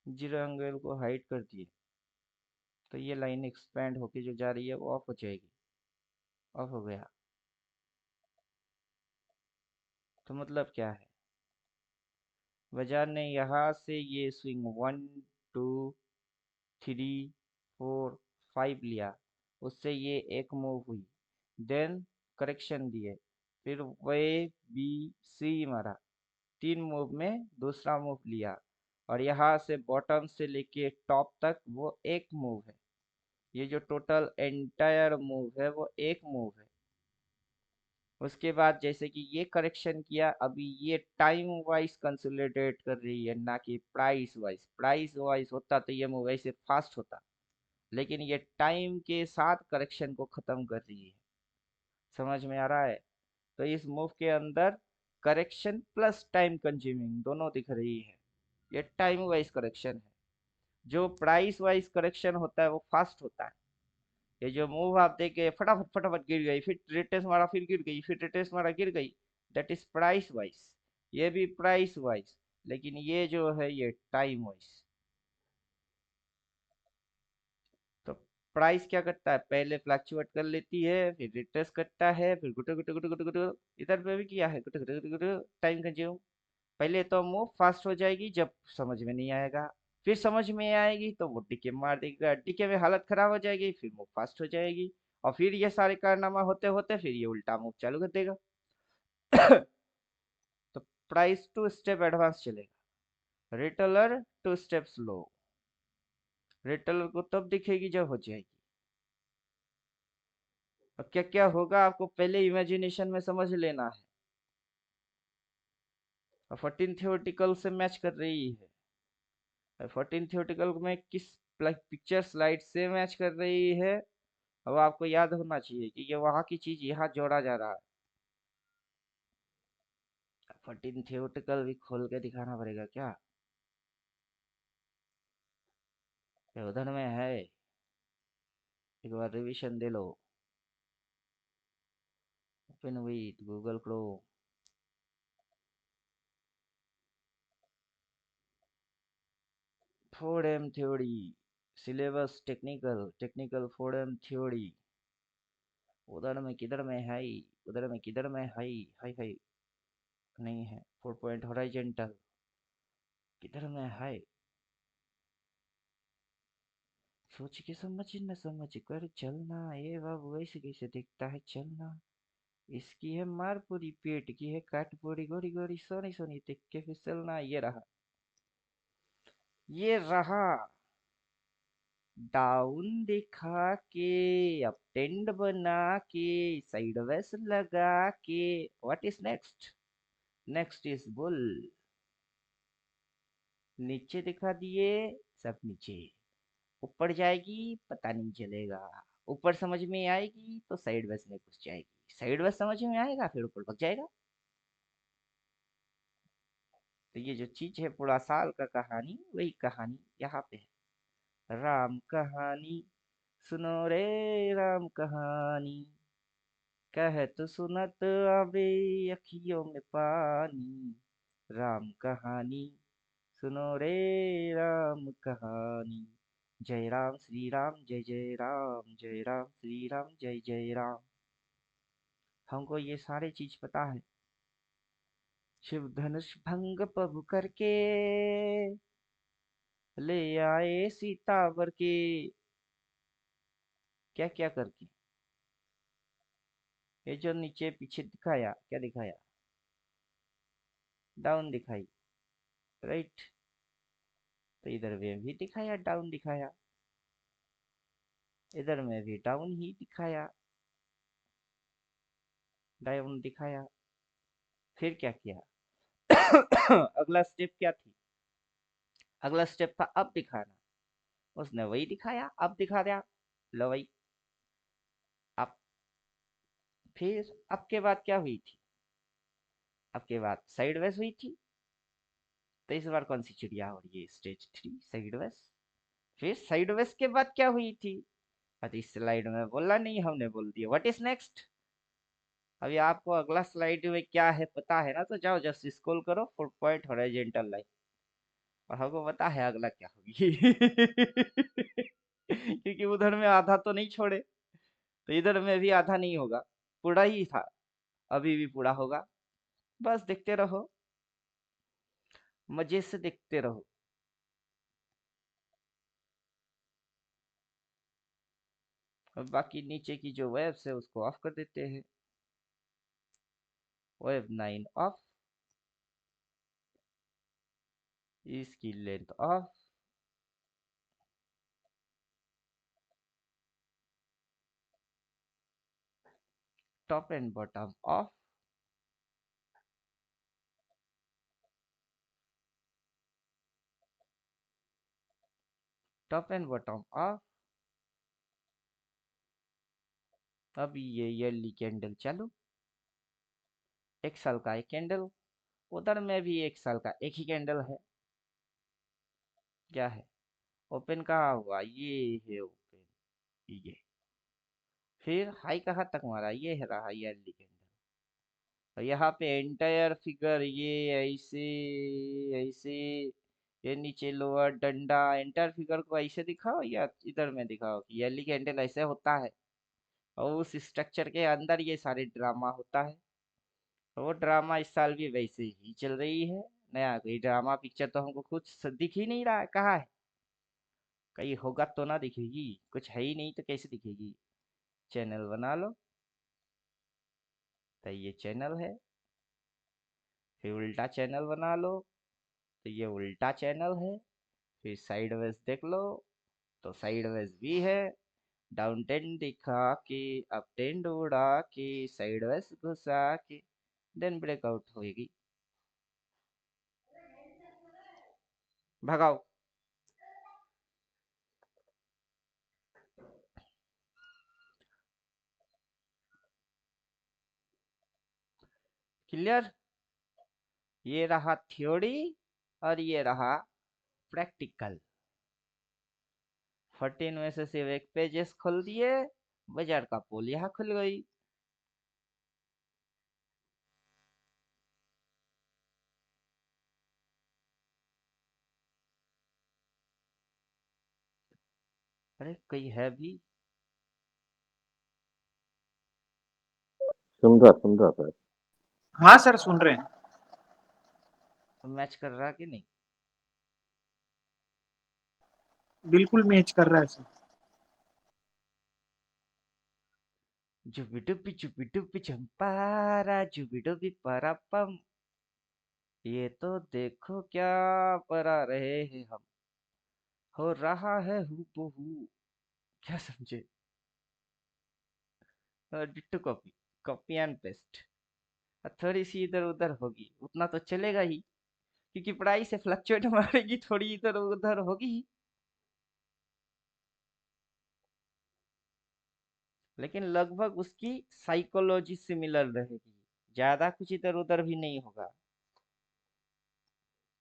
जीरो एंगल को हाइड कर दिए तो ये लाइन एक्सपेंड होके जो जा रही है वो ऑफ हो जाएगी। ऑफ हो गया। तो मतलब क्या है, बाजार ने यहाँ से ये स्विंग 1 2 3 4 5 लिया, उससे ये एक मूव हुई, देन करेक्शन दिए, फिर ए बी सी मारा, तीन मूव में दूसरा मूव लिया, और यहाँ से बॉटम से लेके टॉप तक वो एक मूव है। ये जो टोटल एंटायर मूव है वो एक मूव है। उसके बाद जैसे कि ये करेक्शन किया, अभी ये टाइम वाइज कंसोलिडेट कर रही है ना कि प्राइस वाइज। प्राइस वाइज होता तो ये मूव ऐसे फास्ट होता, लेकिन ये टाइम के साथ करेक्शन को खत्म कर रही है। समझ में आ रहा है? तो इस मूव के अंदर करेक्शन प्लस टाइम कंज्यूमिंग दोनों दिख रही है। ये टाइम वाइज करेक्शन है। जो प्राइस वाइज करेक्शन होता है वो फास्ट होता है। ये जो मूव आप देखे फटाफट फटाफट गिर गई, फिर रिटेस्ट मारा फिर गिर गई, फिर रिटेस्ट मारा गिर गई, दैट इज प्राइस वाइज। ये भी प्राइस वाइज, लेकिन ये जो है ये टाइम वाइज। तो प्राइस क्या करता है, पहले फ्लक्चुएट कर लेती है, फिर रिट्रेस करता है, फिर गुटो गुटो गुटो गुटो गुटो, इधर पे भी किया है गुटो गुटो गुटो गुटो, टाइम कंज्यूम। पहले तो मूव फास्ट हो जाएगी जब समझ में नहीं आएगा, फिर समझ में आएगी तो वो डीके मार देगा, डीके में हालत खराब हो जाएगी, फिर मूव फास्ट हो जाएगी, और फिर ये सारे कारनामा होते होते फिर ये उल्टा मूव चालू कर देगा। तो प्राइस टू स्टेप एडवांस चलेगा, retailer two step slow. Retailer को तब दिखेगी जब हो जाएगी। अब क्या क्या होगा आपको पहले इमेजिनेशन में समझ लेना है। और 14 थियोरेटिकल से मैच कर रही है, 14 थियोरेटिकल में किस पिक्चर स्लाइड से मैच कर रही है। अब आपको याद होना चाहिए कि ये वहां की चीज यहाँ जोड़ा जा रहा है। 14 थियोटिकल भी खोल के दिखाना पड़ेगा क्या? ये उधर में है, एक बार रिवीजन दे लो। Open with Google Chrome. Four M theory syllabus technical technical four M theory. उधर में किधर में है? उधर में किधर में है? हाई हाई नहीं है। 4 पॉइंट हॉरिजॉन्टल किधर में है? सोच के समझ न समझ कर चलना, ये बाबू ऐसे कैसे दिखता है चलना। इसकी है मार पूरी पेट की है काट पूरी गोरी गोरी सोनी सोनी देख के फिसलना। ये रहा डाउन दिखा के, अप टेंड बना के, साइड वेस लगा के। What is next? Next is bull. नीचे दिखा दिए, सब नीचे। ऊपर जाएगी पता नहीं चलेगा। ऊपर समझ में आएगी तो साइड वेस में घुस जाएगी, साइड वेस समझ में आएगा फिर ऊपर भग जाएगा। तो ये जो चीज है पूरा साल का कहानी, वही कहानी यहाँ पे है। राम कहानी सुनो रे, राम कहानी कहत सुनत आवे अखियों में पानी। राम कहानी सुनो रे, राम कहानी। जय राम श्री राम जय जय राम, जय राम श्री राम जय जय राम। हमको ये सारे चीज पता है। शिव धनुष भंग प्रभु करके ले आए सीतावर के। क्या क्या करके? ये जो नीचे पीछे दिखाया, क्या दिखाया? डाउन दिखाई, राइट। तो इधर में भी दिखाया डाउन दिखाया, इधर में भी डाउन ही दिखाया, डाउन दिखाया। फिर क्या किया? अगला स्टेप क्या थी? अगला स्टेप था अब दिखाना। उसने वही दिखाया, अब दिखा दिया। लो वही अब। फिर अब के बाद क्या हुई थी? अब के बाद साइड वेज हुई थी। तो इस बार कौन सी चिड़िया हो रही है? Stage 3 side wedge. फिर साइड वेज के बाद क्या हुई थी? अरे इस स्लाइड में बोला नहीं, हमने बोल दिया। What is next? अभी आपको अगला स्लाइड में क्या है पता है ना, तो जाओ जस्ट स्क्रॉल करो 4 पॉइंट हॉरिजॉन्टल लाइन। और हमको पता है अगला क्या होगी। क्योंकि उधर में आधा तो नहीं छोड़े, तो इधर में भी आधा नहीं होगा, पूरा ही था। अभी भी पूरा होगा। बस देखते रहो, मजे से देखते रहो। और बाकी नीचे की जो वेब्स है उसको ऑफ कर देते हैं। वेब 9 ऑफ, इसकी length of, top and bottom of, top and bottom of. अब ये ईयरली कैंडल चालू, 1 साल का एक कैंडल। उधर में भी 1 साल का एक ही कैंडल है। क्या है? ओपन कहाँ हुआ? ये है ओपन, ये। फिर हाई कहाँ तक मारा? ये है रहा ईयरली कैंडल। और यहाँ पे एंटायर फिगर ये ऐसे ऐसे, ये नीचे लोअर डंडा। एंटायर फिगर को ऐसे दिखाओ या इधर में दिखाओ कि ईयरली कैंडल ऐसे होता है। और उस स्ट्रक्चर के अंदर ये सारे ड्रामा होता है। तो वो ड्रामा इस साल भी वैसे ही चल रही है। नया कोई ड्रामा पिक्चर तो हमको कुछ दिख ही नहीं रहा है, कहाँ है? कहीं होगा तो ना दिखेगी, कुछ है ही नहीं तो कैसे दिखेगी? चैनल बना लो। तो ये चैनल है। फिर उल्टा चैनल बना लो, तो ये उल्टा चैनल है। फिर साइडवेज देख लो, तो साइडवेज भी है। डाउन टेन दिखा के, अप टेन उड़ा के, साइडवेज घुसा के, देन ब्रेकआउट होगी। भगाओ। क्लियर? ये रहा थ्योरी और ये रहा प्रैक्टिकल। 14 में से सिर्फ एक पेजेस खोल दिए, बाजार का पोल यहाँ खुल गई। अरे कोई है भी? सुन रहा सर। हाँ सर, सुन रहे हैं। मैच कर रहा कि नहीं? बिल्कुल मैच कर रहा है सर। जुबिडुबी जुबिडुबी चंपारा जुबिडुबी परापम। ये तो देखो क्या परा रहे हैं हम, हो रहा है हूबहू। क्या समझे? Ditto copy, copy and paste. थोड़ी सी इधर उधर होगी, उतना तो चलेगा ही, क्योंकि पढ़ाई से फ्लक्चुएट मारेगी, थोड़ी इधर उधर होगी ही। लेकिन लगभग उसकी साइकोलॉजी सिमिलर रहेगी, ज्यादा कुछ इधर उधर भी नहीं होगा।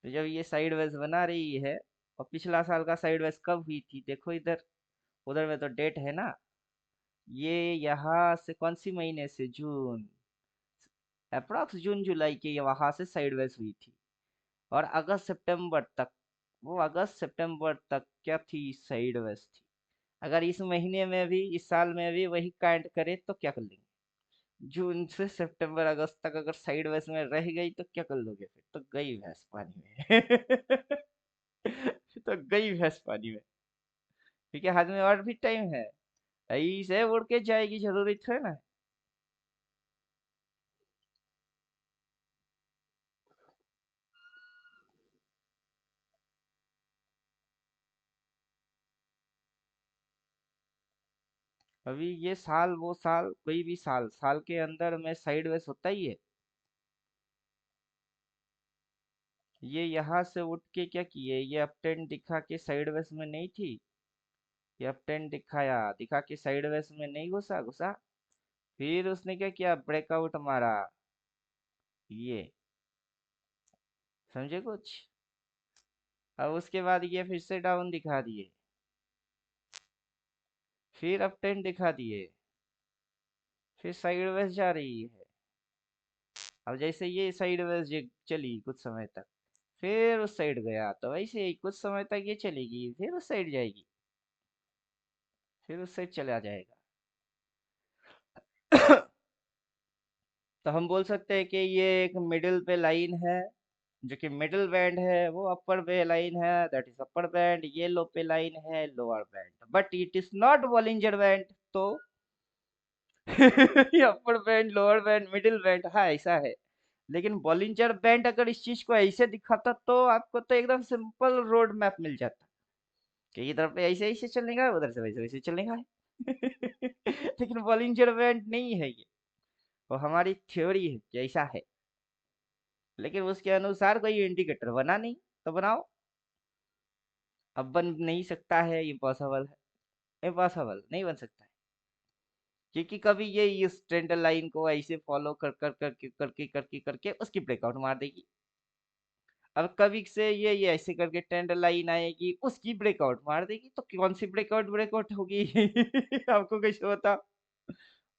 तो जब ये साइड वेज बना रही है, और पिछला साल का साइड वेज कब हुई थी देखो इधर, उधर में तो डेट है ना। ये यहाँ से कौन सी महीने से, जून, अप्रॉक्स जून जुलाई के वहां से साइड वेज हुई थी। और अगस्त सितंबर तक, वो अगस्त सितंबर तक क्या थी, साइड वेज थी। अगर इस महीने में भी, इस साल में भी वही कांड करे तो क्या कर लेंगे? जून से सितंबर अगस्त तक अगर साइड वेज में रह गई तो क्या कर लोगे? फिर तो गई भैंस पानी में। फिर तो गई भैंस पानी में, क्योंकि हाथ में और भी टाइम है। ऐसे उड़ के जाएगी, जरूरी थोड़ा ना है। अभी ये साल, वो साल, कोई भी साल, साल के अंदर में साइड वेज होता ही है। ये यहाँ से उठ के क्या किए, ये अपटेन दिखा के साइड वेज में नहीं थी, ये अपटेन दिखाया, दिखा के साइड वेज में नहीं घुसा घुसा। फिर उसने क्या किया, ब्रेकआउट मारा। ये समझे कुछ? अब उसके बाद ये फिर से डाउन दिखा दिए, फिर अपटेन दिखा दिए, फिर साइड वेज जा रही है। अब जैसे ये साइड वेज चली कुछ समय तक, फिर उस साइड गया, तो वैसे ही कुछ समय तक ये चलेगी, फिर उस साइड जाएगी, फिर उस साइड चला जाएगा। तो हम बोल सकते हैं कि ये एक मिडिल पे लाइन है, जो कि मिडिल बैंड है, वो अपर पे लाइन है, दैट इज अपर बैंड। ये लो पे लाइन है, lower band, but it is not Bollinger band. तो ये upper band, lower band, middle band, हाँ ऐसा है। लेकिन बॉलिंजर बैंड अगर इस चीज को ऐसे दिखाता तो आपको तो एकदम सिंपल रोड मैप मिल जाता, कि इधर पे ऐसे ऐसे चलने का है, उधर से वैसे वैसे चलने का है। लेकिन बॉलिंजर बैंड नहीं है ये, वो हमारी थ्योरी है कि ऐसा है, लेकिन उसके अनुसार कोई इंडिकेटर बना नहीं। तो बनाओ। अब बन नहीं सकता है, इम्पॉसिबल है, इम्पॉसिबल नहीं बन सकता है, क्योंकि कभी ये इस ट्रेंड लाइन को ऐसे फॉलो कर कर करके करके करके करके उसकी ब्रेकआउट मार देगी। अब कभी से ये ऐसे करके ट्रेंड लाइन आएगी, उसकी ब्रेकआउट मार देगी, तो कौन सी ब्रेकआउट ब्रेकआउट होगी? आपको कैसे बता?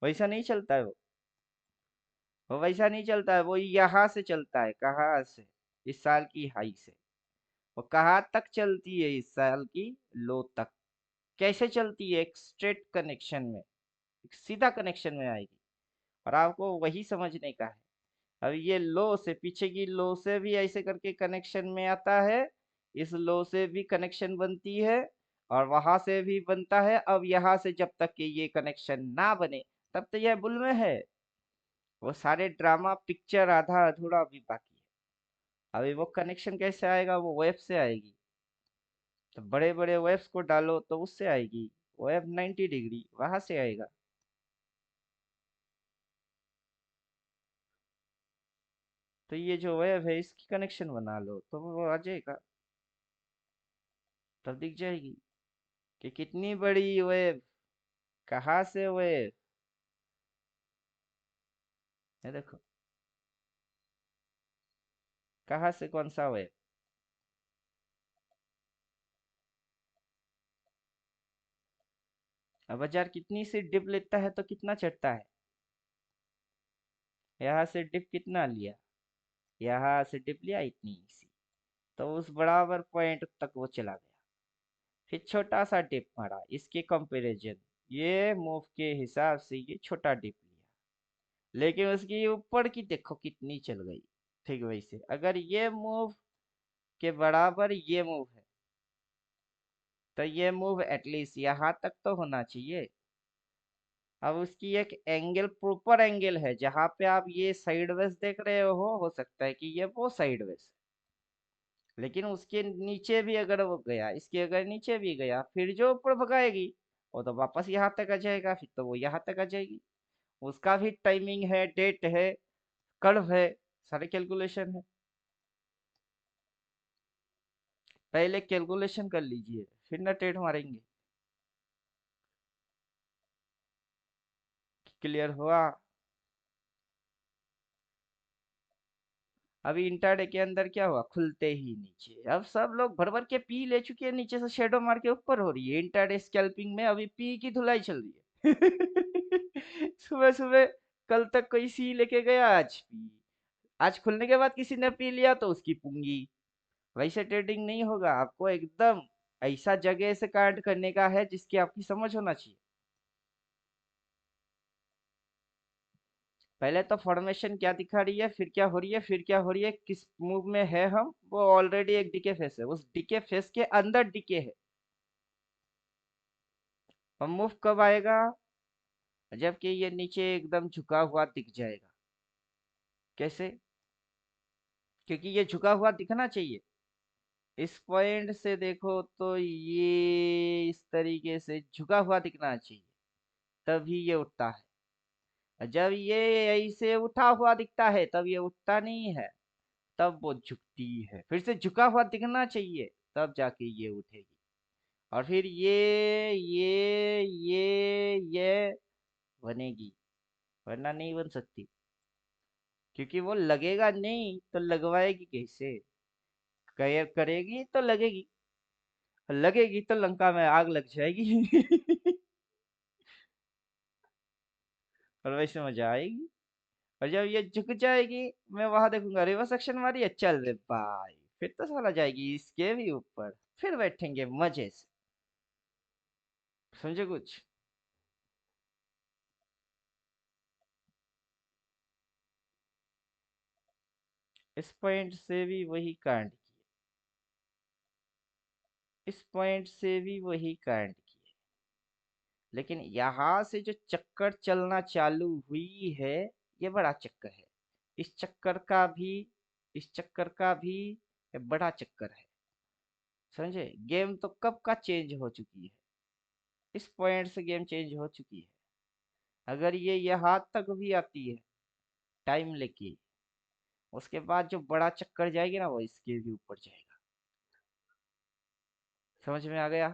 वैसा नहीं चलता है वो वैसा नहीं चलता है, वो यहाँ से चलता है, कहाँ से, इस साल की हाई से। वो कहाँ तक चलती है, इस साल की लो तक। कैसे चलती है? एक स्ट्रेट कनेक्शन में, एक सीधा कनेक्शन में आएगी, और आपको वही समझने का है। अब ये लो से, पीछे की लो से भी ऐसे करके कनेक्शन में आता है, इस लो से भी कनेक्शन बनती है, और वहां से भी बनता है। अब यहाँ से जब तक कि ये कनेक्शन ना बने, तब तो यह बुल में है। वो सारे ड्रामा पिक्चर आधा अधूरा अभी बाकी है। अभी वो कनेक्शन कैसे आएगा? वो वेब से आएगी। तो बड़े बड़े वेव्स को डालो तो उससे आएगी, वेव 90 डिग्री वहां से आएगा। तो ये जो वेव है, इसकी कनेक्शन बना लो तो वो आ जाएगा, तब दिख जाएगी कि कितनी बड़ी वेव, कहाँ से वेव है। देखो कहाँ से कौन सा वेव? अब बाजार कितनी सी डिप लेता है तो कितना चढ़ता है? यहाँ से डिप कितना लिया? यहाँ से डिप लिया इतनी सी, तो उस बराबर पॉइंट तक वो चला गया। फिर छोटा सा डिप मारा, इसके कंपैरिजन ये मूव के हिसाब से ये छोटा डिप लिया, लेकिन उसकी ऊपर की देखो कितनी चल गई। ठीक वैसे अगर ये मूव के बराबर ये मूव है, तो ये मूव एटलीस्ट यहाँ तक तो होना चाहिए। अब उसकी एक एंगल प्रॉपर एंगल है, जहां पे आप ये साइडवेज देख रहे हो सकता है कि ये वो साइडवेज, लेकिन उसके नीचे भी अगर वो गया, इसके अगर नीचे भी गया, फिर जो ऊपर भगाएगी वो तो वापस यहाँ तक आ जाएगा, फिर तो वो यहाँ तक आ जाएगी। उसका भी टाइमिंग है, डेट है, कर्व है, सारे कैलकुलेशन है। पहले कैलकुलेशन कर लीजिए, फिर ना ट्रेड मारेंगे। क्लियर हुआ? अभी इंटरडे के अंदर क्या हुआ, खुलते ही नीचे अब सब लोग भर भर के पी ले चुके हैं, नीचे से शेडो मार के ऊपर हो रही है। इंटरडे स्कैल्पिंग में अभी पी की धुलाई चल रही है। सुबह सुबह कल तक कोई सी लेके गया, आज पी, आज खुलने के बाद किसी ने पी लिया तो उसकी पूंगी। वैसे ट्रेडिंग नहीं होगा, आपको एकदम ऐसा जगह से काट करने का है जिसकी आपकी समझ होना चाहिए। पहले तो फॉर्मेशन क्या दिखा रही है, फिर क्या हो रही है, फिर क्या हो रही है, किस मूव में है हम, वो ऑलरेडी एक डीके फेस है, उस डीके फेस के अंदर डीके है। और मूव कब आएगा? जबकि ये नीचे एकदम झुका हुआ दिख जाएगा। कैसे? क्योंकि ये झुका हुआ दिखना चाहिए। इस पॉइंट से देखो तो ये इस तरीके से झुका हुआ दिखना चाहिए, तभी ये उठता है। और जब ये ऐसे उठा हुआ दिखता है तब ये उठता नहीं है, तब वो झुकती है। फिर से झुका हुआ दिखना चाहिए, तब जाके ये उठेगी। और फिर ये बनेगी, वरना नहीं बन सकती। क्योंकि वो लगेगा नहीं तो लगवाएगी कैसे? करेगी तो लगेगी, लगेगी तो लंका में आग लग जाएगी। और वैसे मजा आएगी। और जब ये झुक जाएगी, मैं वहां देखूंगा रिवर्स एक्शन मारी है, चल रे भाई, फिर तो साला जाएगी इसके भी ऊपर, फिर बैठेंगे मजे से। समझे कुछ? इस पॉइंट से भी वही कांड किए, इस पॉइंट से भी वही कांड किए, लेकिन यहाँ से जो चक्कर चलना चालू हुई है, ये बड़ा चक्कर है। इस चक्कर का भी, इस चक्कर का भी ये बड़ा चक्कर है। समझे? गेम तो कब का चेंज हो चुकी है, इस पॉइंट से गेम चेंज हो चुकी है। अगर ये यहाँ तक भी आती है टाइम लेके, उसके बाद जो बड़ा चक्कर जाएगी ना, वो इसके भी ऊपर जाएगा। समझ में आ गया?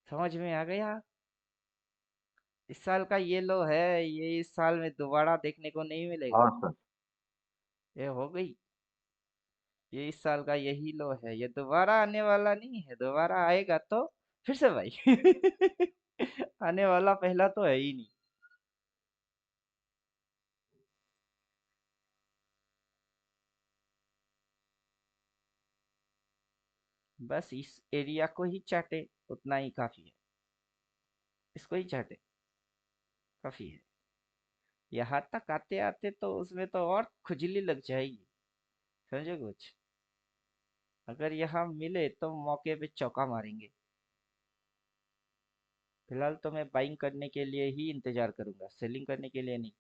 समझ में आ गया? इस साल का ये लो है, ये इस साल में दोबारा देखने को नहीं मिलेगा। हाँ सर। ये हो गई, ये इस साल का यही लो है, ये दोबारा आने वाला नहीं है। दोबारा आएगा तो फिर से भाई। आने वाला पहला तो है ही नहीं। बस इस एरिया को ही चाटे, उतना ही काफी है। इसको ही चाटे, काफी है। यहाँ तक आते आते तो उसमें तो और खुजली लग जाएगी। समझे कुछ? अगर यहाँ मिले तो मौके पे चौका मारेंगे। फिलहाल तो मैं बाइंग करने के लिए ही इंतजार करूंगा, सेलिंग करने के लिए नहीं।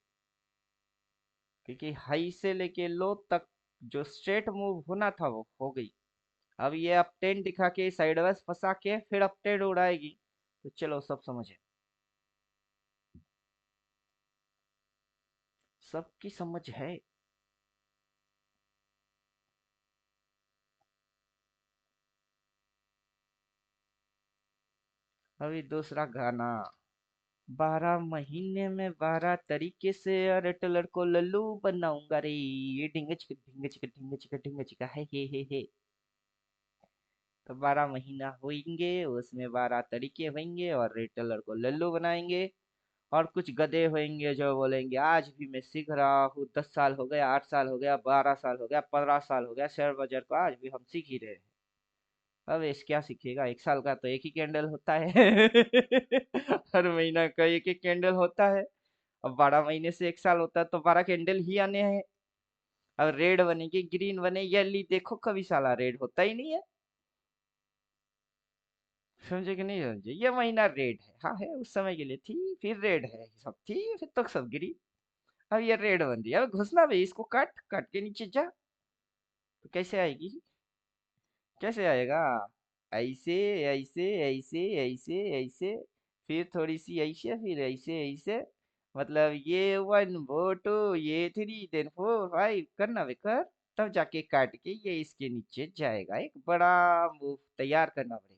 क्योंकि हाई से लेके लो तक जो स्ट्रेट मूव होना था वो हो गई। अब ये अप टेन दिखा के साइडवेज फंसा के फिर अप टेन उड़ाएगी, तो चलो सब समझे, सबकी समझ है। अभी दूसरा गाना 12 महीने में 12 तरीके से अरे टेलर को लल्लू बनाऊंगा रे, ये ढिंग चिक ढिंग चिक ढिंग चिक ढिंग चिका है हे। तो 12 महीना होंगे, उसमें 12 तरीके होंगे और रेड टेलर को लल्लू बनाएंगे। और कुछ गधे होंगे जो बोलेंगे आज भी मैं सीख रहा हूँ, 10 साल हो गया, 8 साल हो गया, 12 साल हो गया, 15 साल हो गया शेयर बाजार को, आज भी हम सीख ही रहे हैं। अब इस क्या सीखेगा, 1 साल का तो एक ही कैंडल होता है। हर महीना का एक एक कैंडल होता है। अब 12 महीने से 1 साल होता है तो 12 कैंडल ही आने हैं। अब रेड बनेगी, ग्रीन बने, येली, देखो कभी साला रेड होता ही नहीं है। समझे कि नहीं समझे, ये महीना रेड है, हाँ है, उस समय के लिए थी, फिर रेड है, सब थी, फिर तो सब गिरी। अब ये रेड बन रही है, अब घुसना भी, इसको काट काट के नीचे जा, तो कैसे आएगी, कैसे आएगा, ऐसे ऐसे ऐसे ऐसे ऐसे, फिर थोड़ी सी ऐसे, फिर ऐसे ऐसे, मतलब ये 1 वो 2 ये 3 देन 4 5 करना वे कर, तब जाके काट के ये इसके नीचे जाएगा, एक बड़ा मूव तैयार करना पड़ेगा।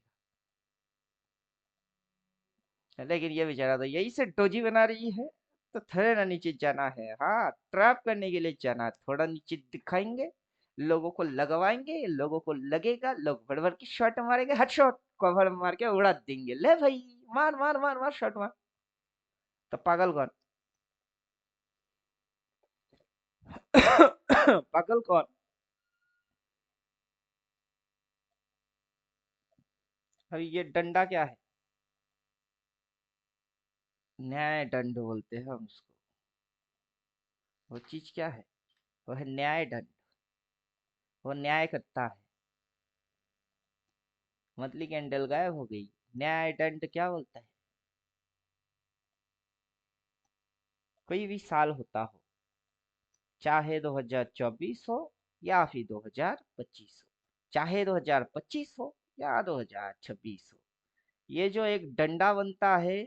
लेकिन ये बेचारा तो यही से डोजी बना रही है, तो थोड़े ना नीचे जाना है, हाँ ट्रैप करने के लिए जाना है, थोड़ा नीचे दिखाएंगे, लोगों को लगवाएंगे, लोगों को लगेगा, लोग भर भर की शॉट मारेंगे, हेड शॉट कवर मार के उड़ा देंगे, ले भाई मार मार मार मार शॉट मार। तो पागल कौन? पागल कौन? अभी ये डंडा क्या है? न्याय दंड बोलते हैं हम उसको। वो चीज क्या है? वो है न्याय दंड। वो न्याय करता है। मतली कैंडल गायब हो गई। न्याय दंड क्या बोलता है? कोई भी साल होता हो, चाहे 2024 हो या फिर 2025 हो, चाहे 2025 हो या 2026 हो, ये जो एक डंडा बनता है,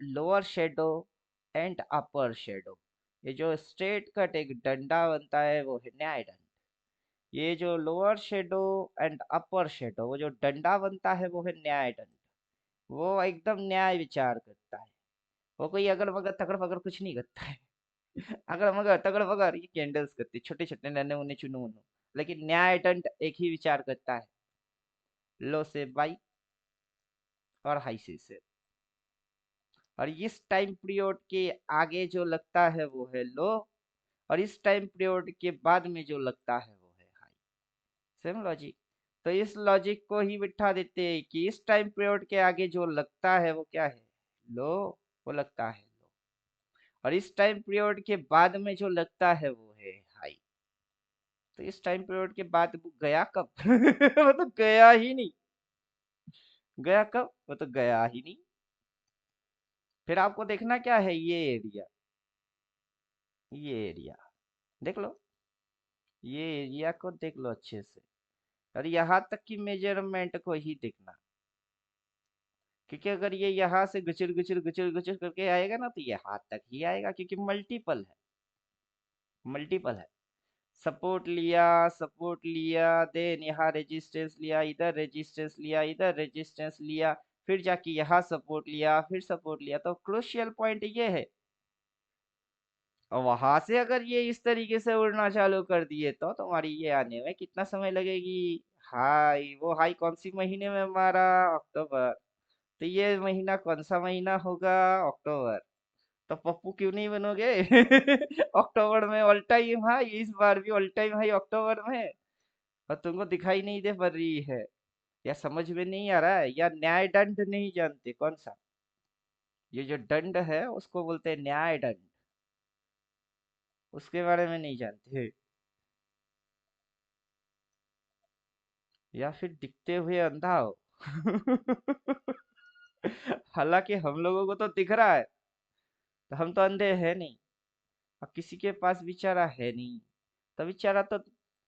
lower shadow and upper shadow, ये जो स्ट्रेट कट एक डंडा बनता है वो है न्याय दंड। ये जो lower shadow and upper shadow, वो जो डंडा बनता है वो है न्याय दंड। वो एकदम न्याय विचार करता है। वो कोई अगल बगल तगड़ बगड़ कुछ नहीं करता है। अगर मगर तगड़ बगड़ ये कैंडल्स करती, छोटे छोटे नन्हे मुन्ने चुनु मुन्नू। लेकिन न्याय दंड एक ही विचार करता है, लो से बाई और हाई से। और इस टाइम पीरियड के आगे जो लगता है वो है लो, और इस टाइम पीरियड के बाद में जो लगता है वो है हाई। Same logic. तो इस लॉजिक को ही बिठा देते हैं कि इस टाइम पीरियड के आगे जो लगता है वो क्या है, लो, वो लगता है लो, और इस टाइम पीरियड के बाद में जो लगता है वो है हाई। तो इस टाइम पीरियड के बाद वो गया कब? वो तो गया ही नहीं। गया कब? वो तो गया ही नहीं। फिर आपको देखना क्या है, ये एरिया, ये एरिया देख लो, ये एरिया को देख लो अच्छे से, और यहाँ तक की मेजरमेंट को ही देखना। क्योंकि अगर ये यहाँ से गुचर गुचर गुचर गुचर करके आएगा ना, तो ये हाथ तक ही आएगा, क्योंकि मल्टीपल है, मल्टीपल है। सपोर्ट लिया, सपोर्ट लिया, देन यहाँ रेजिस्टेंस लिया, इधर रेजिस्टेंस लिया, इधर रेजिस्टेंस लिया, फिर जाके यहाँ सपोर्ट लिया, फिर सपोर्ट लिया, तो क्रूशियल पॉइंट ये है। और वहां से अगर ये इस तरीके से उड़ना चालू कर दिए तो तुम्हारी ये आने में कितना समय लगेगी? हाई, वो हाई कौन सी महीने में मारा? अक्टूबर। तो ये महीना कौन सा महीना होगा? अक्टूबर। तो पप्पू क्यों नहीं बनोगे? अक्टूबर में ऑल टाइम हाई, इस बार भी ऑल टाइम हाई अक्टूबर में, और तुमको दिखाई नहीं दे पड़ रही है, या समझ में नहीं आ रहा है, या न्याय दंड नहीं जानते कौन सा? ये जो दंड है उसको बोलते हैं न्याय दंड, उसके बारे में नहीं जानते, या फिर दिखते हुए अंधा हो। हालांकि हम लोगों को तो दिख रहा है, तो हम तो अंधे हैं नहीं। अब किसी के पास बेचारा है नहीं, तो बेचारा तो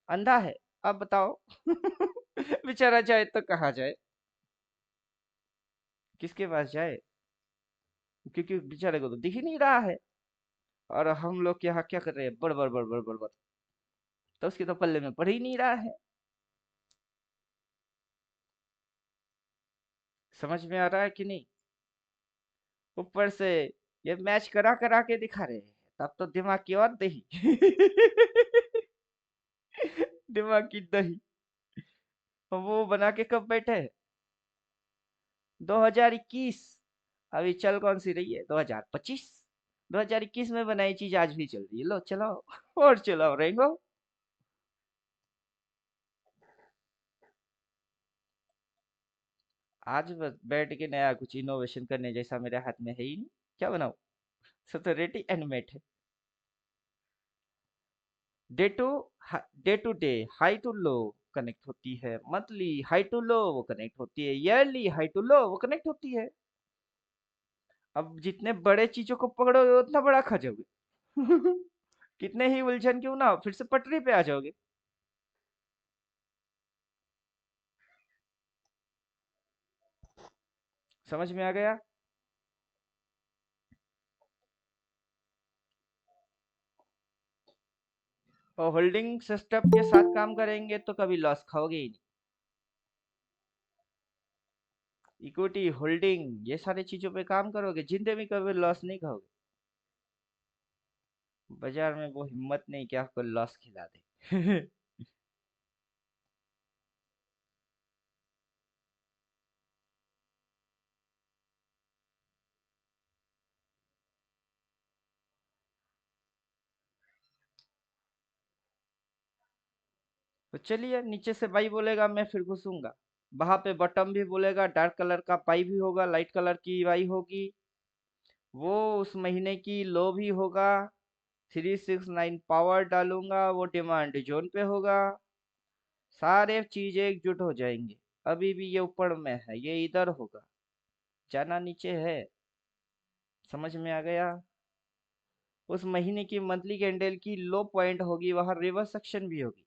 अंधा है। अब बताओ। बेचारा जाए तो कहाँ जाए, किसके पास जाए? क्योंकि बेचारे को तो दिख ही नहीं रहा है, और हम लोग यहाँ क्या कर रहे हैं, बड़ बड़ बड़ बड़ बड़ बड़, तो उसके तो पल्ले में पड़ ही नहीं रहा है। समझ में आ रहा है कि नहीं? ऊपर से ये मैच करा करा के दिखा रहे हैं, तब तो दिमाग की और दही। दिमाग की दही। वो बना के कब बैठे हैं? 2021। अभी चल कौन सी रही है? 2025। 2021 में बनाई चीज आज भी चल रही है, लो चलाओ। और चलाओ रेंगो। आज बस बैठ के नया कुछ इनोवेशन करने जैसा मेरे हाथ में है ही नहीं। क्या बनाऊं? सब तो रेडी एनिमेट है। Day to day to day, high to low connect होती है, मंथली हाई टू लो वो कनेक्ट होती है, ईयरली हाई टू लो वो कनेक्ट होती है। अब जितने बड़े चीजों को पकड़ोगे उतना बड़ा खा जाओगे। कितने ही उलझन क्यों ना हो, फिर से पटरी पे आ जाओगे। समझ में आ गया? और होल्डिंग सिस्टम के साथ काम करेंगे तो कभी लॉस खाओगे ही नहीं। इक्विटी होल्डिंग ये सारी चीजों पे काम करोगे, जिंदगी में कभी लॉस नहीं खाओगे। बाजार में वो हिम्मत नहीं कि आपको लॉस खिला दे। तो चलिए, नीचे से बाई बोलेगा मैं फिर घुसूंगा। वहां पे बॉटम भी बोलेगा, डार्क कलर का बाई भी होगा, लाइट कलर की बाई होगी। वो उस महीने की लो भी होगा। 369 पावर डालूंगा, वो डिमांड जोन पे होगा। सारे चीजें एकजुट हो जाएंगे। अभी भी ये ऊपर में है, ये इधर होगा, जाना नीचे है। समझ में आ गया? उस महीने की मंथली कैंडल की लो पॉइंट होगी, वहां रिवर्स सेक्शन भी होगी।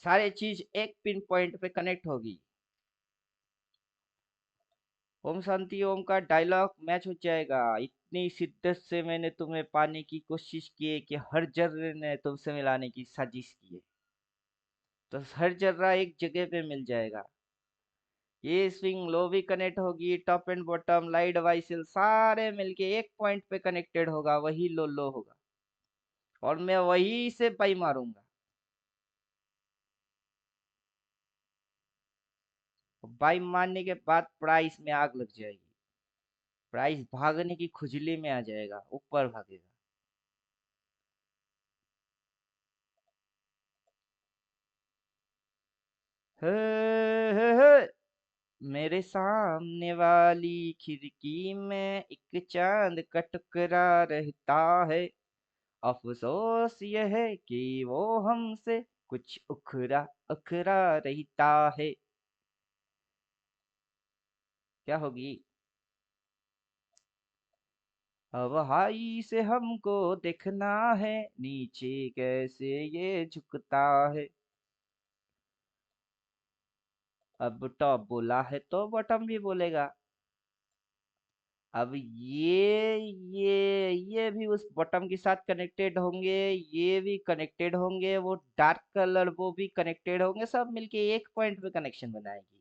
सारे चीज एक पिन पॉइंट पे कनेक्ट होगी। ओम शांति ओम का डायलॉग मैच हो जाएगा। इतनी शिद्दत से मैंने तुम्हें पाने की कोशिश की है कि हर जर्रे ने तुमसे मिलाने की साजिश की है, तो हर जर्रा एक जगह पे मिल जाएगा। ये स्विंग लो भी कनेक्ट होगी, टॉप एंड बॉटम लाइट वाइसिल सारे मिलके एक पॉइंट पे कनेक्टेड होगा, वही लो लो होगा। और मैं वही से पाई मारूंगा। बाई मारने के बाद प्राइस में आग लग जाएगी। प्राइस भागने की खुजली में आ जाएगा, ऊपर भागेगा। हे, हे। मेरे सामने वाली खिड़की में एक चांद का टुकड़ा रहता है। अफसोस यह है कि वो हमसे कुछ उखरा उखरा रहता है। क्या होगी? अब हाई से हमको देखना है, नीचे कैसे ये झुकता है। अब टॉप बोला है तो बॉटम भी बोलेगा। अब ये भी उस बॉटम के साथ कनेक्टेड होंगे, ये भी कनेक्टेड होंगे, वो डार्क कलर वो भी कनेक्टेड होंगे, सब मिलके एक पॉइंट पे कनेक्शन बनाएगी।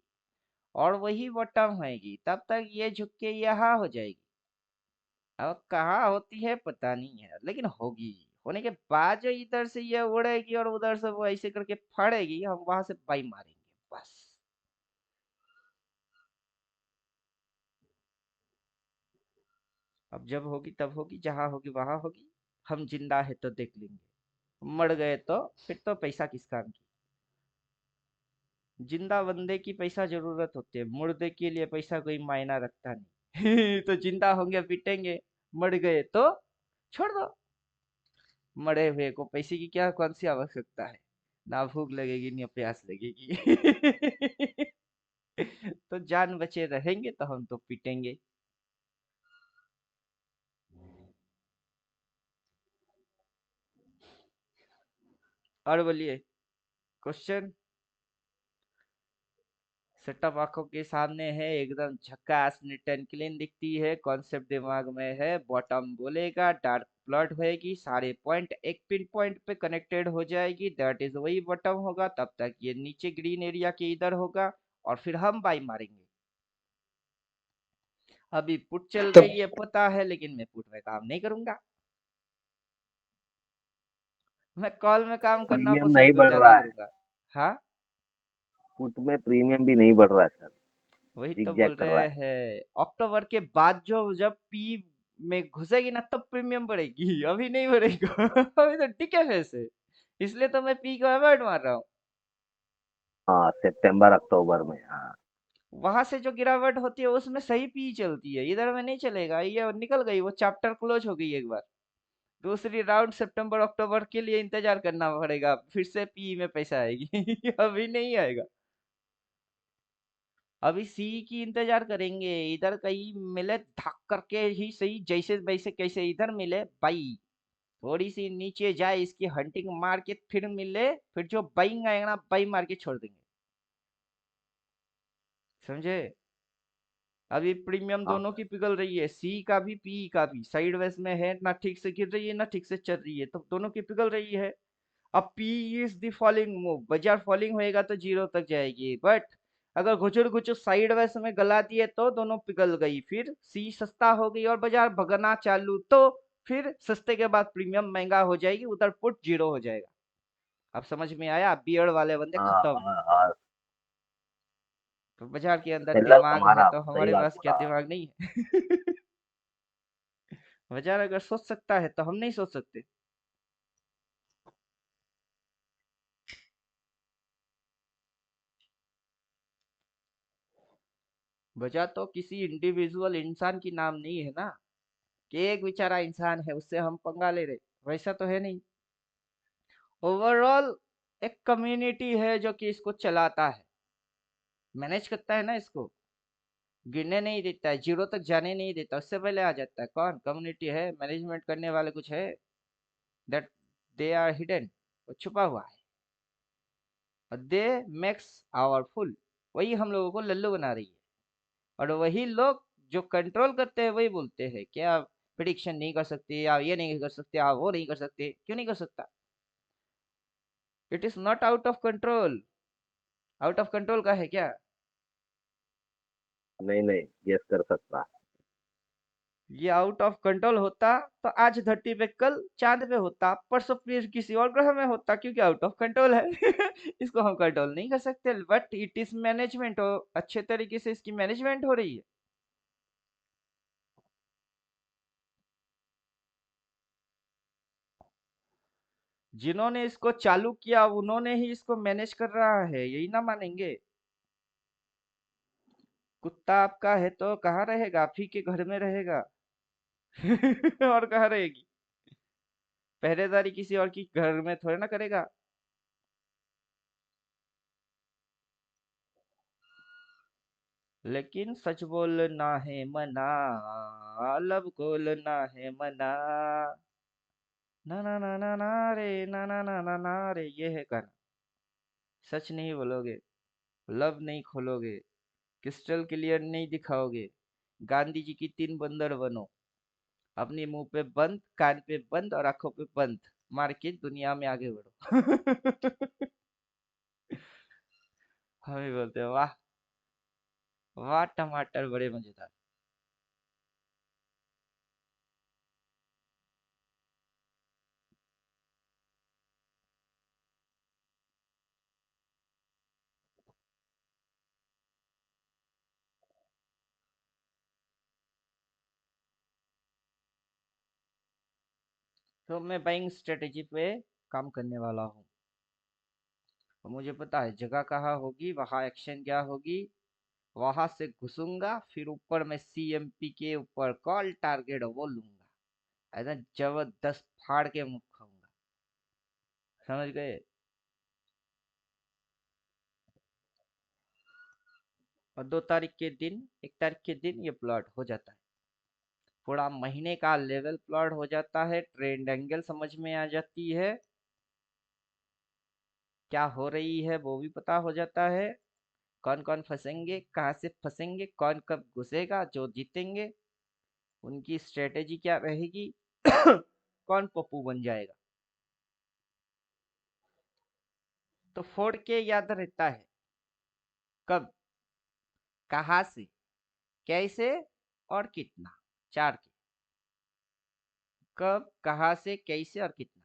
और वही बॉटम होएगी, तब तक ये झुक के यहाँ हो जाएगी। अब कहाँ होती है पता नहीं है, लेकिन होगी। होने के बाद जो इधर से ये उड़ेगी और उधर से वो ऐसे करके फड़ेगी, हम वहां से बाई मारेंगे बस। अब जब होगी तब होगी, जहां होगी वहां होगी। हम जिंदा है तो देख लेंगे, मर गए तो फिर तो पैसा किस काम की। जिंदा बंदे की पैसा जरूरत होती है, मुर्दे के लिए पैसा कोई मायना रखता नहीं। तो जिंदा होंगे पिटेंगे, मर गए तो छोड़ दो। मरे हुए को पैसे की क्या कौन सी आवश्यकता है? ना भूख लगेगी ना प्यास लगेगी। तो जान बचे रहेंगे तो हम तो पिटेंगे। और बोलिए, क्वेश्चन। सेटअप आंखों के सामने है, एकदम झक्कास नीट एंड क्लीन दिखती है, कॉन्सेप्ट दिमाग में है। बॉटम बोलेगा, डार्क प्लॉट होएगी, सारे पॉइंट एक पिन पॉइंट पे कनेक्टेड हो जाएगी, दैट इज वही बॉटम होगा। तब तक ये नीचे ग्रीन एरिया के इधर होगा, और फिर हम बाई मारेंगे। अभी पुट चल तो रही है पता है, लेकिन मैं पुट में काम नहीं करूंगा। मैं कॉल में काम करना प्रीमियम नहीं पसंद बढ़ ज्यादा रहा है, करूंगा। हाँ, पुट में प्रीमियम भी नहीं बढ़ रहा है सर, वही तो बोल जिग कर रहा रहे है। हैं, अक्टूबर के बाद जो जब पी में घुसेगी ना तब प्रीमियम बढ़ेगी, अभी नहीं बढ़ेगा। अभी तो टिके वैसे, इसलिए तो मैं पी को अवॉइड मार रहा हूँ। हाँ, सितंबर अक्टूबर में, हाँ। वहां से जो गिरावट होती है उसमें सही पी चलती है, इधर में नहीं चलेगा, ये निकल गई, वो चैप्टर क्लोज हो गई एक बार। दूसरी राउंड सितंबर अक्टूबर के लिए इंतजार करना पड़ेगा, फिर से पी में पैसा आएगी। अभी नहीं आएगा। अभी सी की इंतजार करेंगे, इधर कहीं मिले धक करके ही सही, जैसे वैसे कैसे इधर मिले बाई, थोड़ी सी नीचे जाए इसकी हंटिंग मार के फिर मिले, फिर जो बाइंग आएगा ना बाई मार के छोड़ देंगे, समझे। अभी प्रीमियम हाँ दोनों सर। की पिघल रही है, सी का भी पी का भी, साइड वेज में है ना, ठीक से गिर रही है ना ठीक से चल रही है, तो दोनों की पिघल रही है। अब P is the falling move, बाजार फॉलिंग होएगा तो जीरो तक जाएगी, बट अगर घुचुर घुचुर साइड वेज में गला दिए तो दोनों पिघल गई, फिर सी सस्ता हो गई और बाजार भगना चालू, तो फिर सस्ते के बाद प्रीमियम महंगा हो जाएगी, उधर पुट जीरो हो जाएगा। अब समझ में आया, बियर्ड वाले बंदे हाँ खत्म। हाँ हाँ, तो बाजार के अंदर सेलर दिमाग है तुम्हारा तो सही हमारे बात पास क्या बोला। दिमाग नहीं है। बाजार अगर सोच सकता है तो हम नहीं सोच सकते। बाजार तो किसी इंडिविजुअल इंसान की नाम नहीं है ना, कि एक बेचारा इंसान है उससे हम पंगा ले रहे, वैसा तो है नहीं। ओवरऑल एक कम्युनिटी है जो कि इसको चलाता है, मैनेज करता है ना इसको, गिरने नहीं देता है, जीरो तक जाने नहीं देता, उससे पहले आ जाता है, कौन कम्युनिटी है, मैनेजमेंट करने वाले कुछ है, दैट दे आर हिडन, वो छुपा हुआ है, और दे मेक्स आवर फुल, वही हम लोगों को लल्लू बना रही है। और वही लोग जो कंट्रोल करते हैं वही बोलते हैं कि आप प्रिडिक्शन नहीं कर सकते, आप ये नहीं कर सकते, आप वो नहीं कर सकते, क्यों नहीं कर सकता, it is not out of control, out of control का है क्या। नहीं नहीं, गेस कर सकता। ये आउट ऑफ कंट्रोल होता तो आज धरती पे, कल चांद पे होता, परसों फिर किसी और ग्रह में होता, क्योंकि आउट ऑफ कंट्रोल है। इसको हम कंट्रोल नहीं कर सकते, बट इट इज मैनेजमेंट, हो अच्छे तरीके से इसकी मैनेजमेंट हो रही है। जिन्होंने इसको चालू किया उन्होंने ही इसको मैनेज कर रहा है, यही ना मानेंगे। कुत्ता आपका है तो कहाँ रहेगा, आप ही के घर में रहेगा। और कहाँ रहेगी, पहरेदारी किसी और की घर में थोड़ी ना करेगा। लेकिन सच बोलना है मना, लब खोलना है मना, ना ना ना ना ना रे, ना ना ना ना ना रे, ये है गाना। सच नहीं बोलोगे, लब नहीं खोलोगे, क्रिस्टल क्लियर नहीं दिखाओगे, गांधी जी की तीन बंदर बनो, अपने मुंह पे बंद, कान पे बंद और आंखों पे बंद मार के दुनिया में आगे बढ़ो। हम ही बोलते हैं वाह, वाह टमाटर बड़े मजेदार। तो मैं बाइंग स्ट्रेटेजी पे काम करने वाला हूँ, तो मुझे पता है जगह कहाँ होगी, वहां एक्शन क्या होगी, वहां से घुसूंगा, फिर ऊपर में सीएमपी के ऊपर कॉल टारगेट वो लूंगा, ऐसा जबरदस्त फाड़ के मुंह खाऊंगा, समझ गए। और 2 तारीख के दिन, 1 तारीख के दिन ये प्लॉट हो जाता है, पूरा महीने का लेवल प्लॉट हो जाता है, ट्रेंड एंगल समझ में आ जाती है, क्या हो रही है वो भी पता हो जाता है, कौन कौन फंसेंगे, कहाँ से फंसेंगे, कौन कब घुसेगा, जो जीतेंगे उनकी स्ट्रेटेजी क्या रहेगी, कौन पप्पू बन जाएगा, तो फोड़ के याद रहता है, कब, कहाँ से, कैसे और कितना, 4 के, कब, कहाँ से, कैसे और कितना।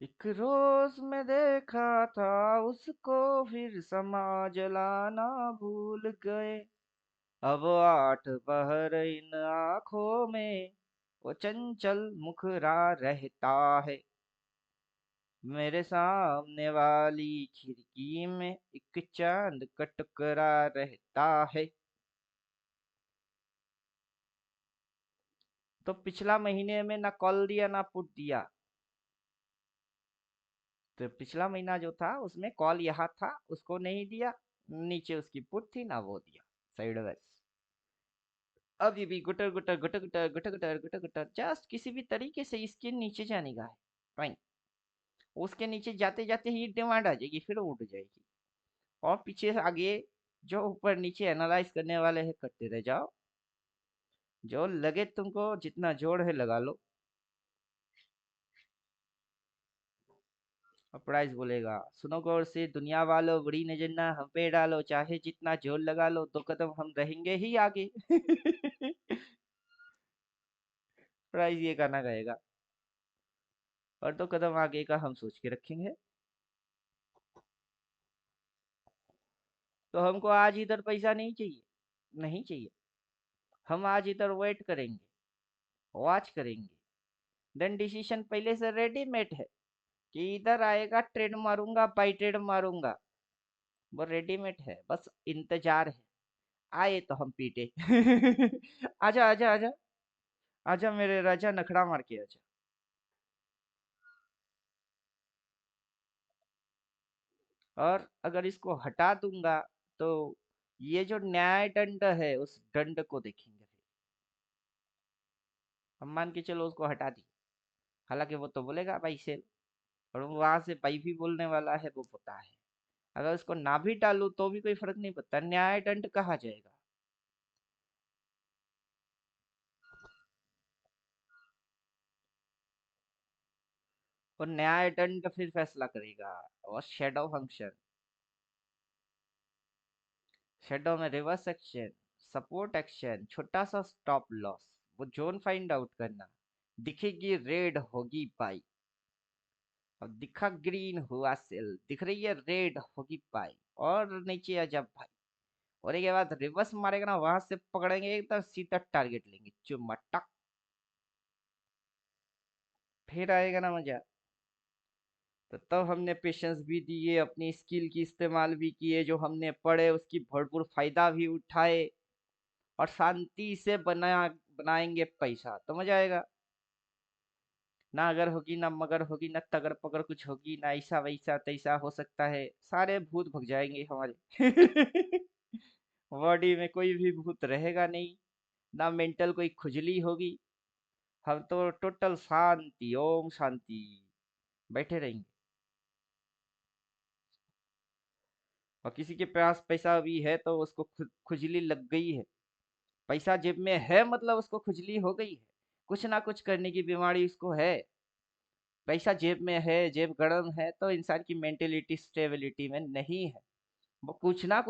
एक रोज मैं देखा था उसको, फिर समाज लाना भूल गए। अब 8 पहर इन आंखों में वो चंचल मुखरा रहता है। मेरे सामने वाली खिड़की में एक चांद का टुकड़ा रहता है। तो पिछला महीने में ना कॉल दिया ना पुट दिया। तो पिछला महीना जो था उसमें कॉल यहाँ था, उसको नहीं दिया, नीचे उसकी पुट थी ना वो दिया, साइड वेज। अभी भी गुटर गुटर गुटर गुटर गुटर गुटर गुटर गुटर, जस्ट किसी भी तरीके से इसके नीचे जाने का है। फाइन। उसके नीचे जाते जाते ही डिमांड आ जाएगी, फिर उठ जाएगी। और पीछे से आगे जो ऊपर नीचे एनालाइज करने वाले हैं करते रह जाओ। जो लगे तुमको जितना जोड़ है लगा लो। और प्राइस बोलेगा, सुनो गौर से दुनिया वालों, बड़ी नजर ना हम पे डालो, चाहे जितना जोर लगा लो, 2 कदम हम रहेंगे ही आगे। प्राइस ये गाना गाएगा और 2 कदम आगे का हम सोच के रखेंगे। तो हमको आज इधर पैसा नहीं चाहिए, नहीं चाहिए। हम आज इधर वेट करेंगे, वॉच करेंगे। देन डिसीजन पहले से रेडीमेड है कि इधर आएगा ट्रेड मारूंगा, बाई ट्रेड मारूंगा। वो रेडीमेड है, बस इंतजार है। आए तो हम पीटे। आजा आजा आजा, आजा मेरे राजा, नखड़ा मार के आजा। और अगर इसको हटा दूंगा तो ये जो न्याय दंड है उस दंड को देखेंगे फिर। हम मान के चलो उसको हटा दी, हालांकि वो तो बोलेगा भाई सेल, और वो वहां से भाई भी बोलने वाला है, वो पता है। अगर उसको ना भी डालू तो भी कोई फर्क नहीं पड़ता, न्याय दंड कहा जाएगा। और न्याय दंड फिर फैसला करेगा। और शेडो फंक्शन, शेडो में रिवर्स एक्शन, सपोर्ट एक्शन, छोटा सा स्टॉप लॉस, वो जोन फाइंड आउट करना। दिखेगी रेड होगी बाई, अब दिखा ग्रीन हुआ सेल, दिख रही है रेड होगी बाई। और नीचे आ जा भाई। और एक के बाद रिवर्स मारेगा ना, वहां से पकड़ेंगे एकदम सीधा टारगेट लेंगे, चुम्मा टक। फिर आएगा ना मजा। तो तब हमने पेशेंस भी दिए, अपनी स्किल की इस्तेमाल भी किए, जो हमने पढ़े उसकी भरपूर फायदा भी उठाए। और शांति से बनाएंगे पैसा, तो मजा आएगा। ना अगर होगी ना मगर होगी ना तगर पगर कुछ होगी ना, ऐसा वैसा तैसा हो सकता है, सारे भूत भग जाएंगे हमारे। बॉडी में कोई भी भूत रहेगा नहीं, ना मेंटल कोई खुजली होगी। हम तो टोटल शांति, ओम शांति, बैठे रहेंगे। और किसी के पास पैसा भी है तो उसको खुजली लग गई है। पैसा जेब में है मतलब उसको खुजली हो गई है, कुछ ना कुछ करने की बीमारी उसको है। पैसा जेब में है, जेब गरम है, तो इंसान की मेंटेलिटी स्टेबिलिटी में नहीं है। वो कुछ ना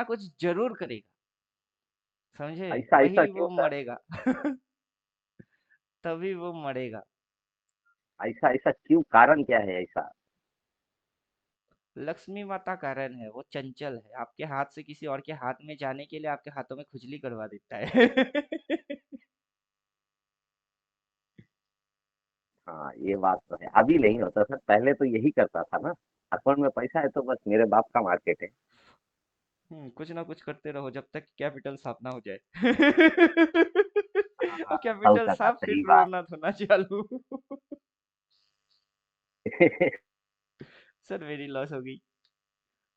कुछ जरूर करेगा, समझे, ऐसा ऐसा वही क्यों वो सर? मरेगा। तभी वो मरेगा। ऐसा ऐसा क्यों, कारण क्या है ऐसा? लक्ष्मी माता कारण है, वो चंचल है, आपके हाथ से किसी और के हाथ में जाने के लिए आपके हाथों में खुजली करवा देता है। हाँ, ये बात तो है, अभी नहीं होता सर, पहले तो यही करता था ना। अकाउंट में पैसा है तो बस मेरे बाप का मार्केट है। कुछ ना कुछ करते रहो जब तक कैपिटल साफ ना हो जाए। हाँ, और सौ कैपिटल टका साफ फिर सही बात। रोना धोना चालू। सर मेरी लॉस हो गई।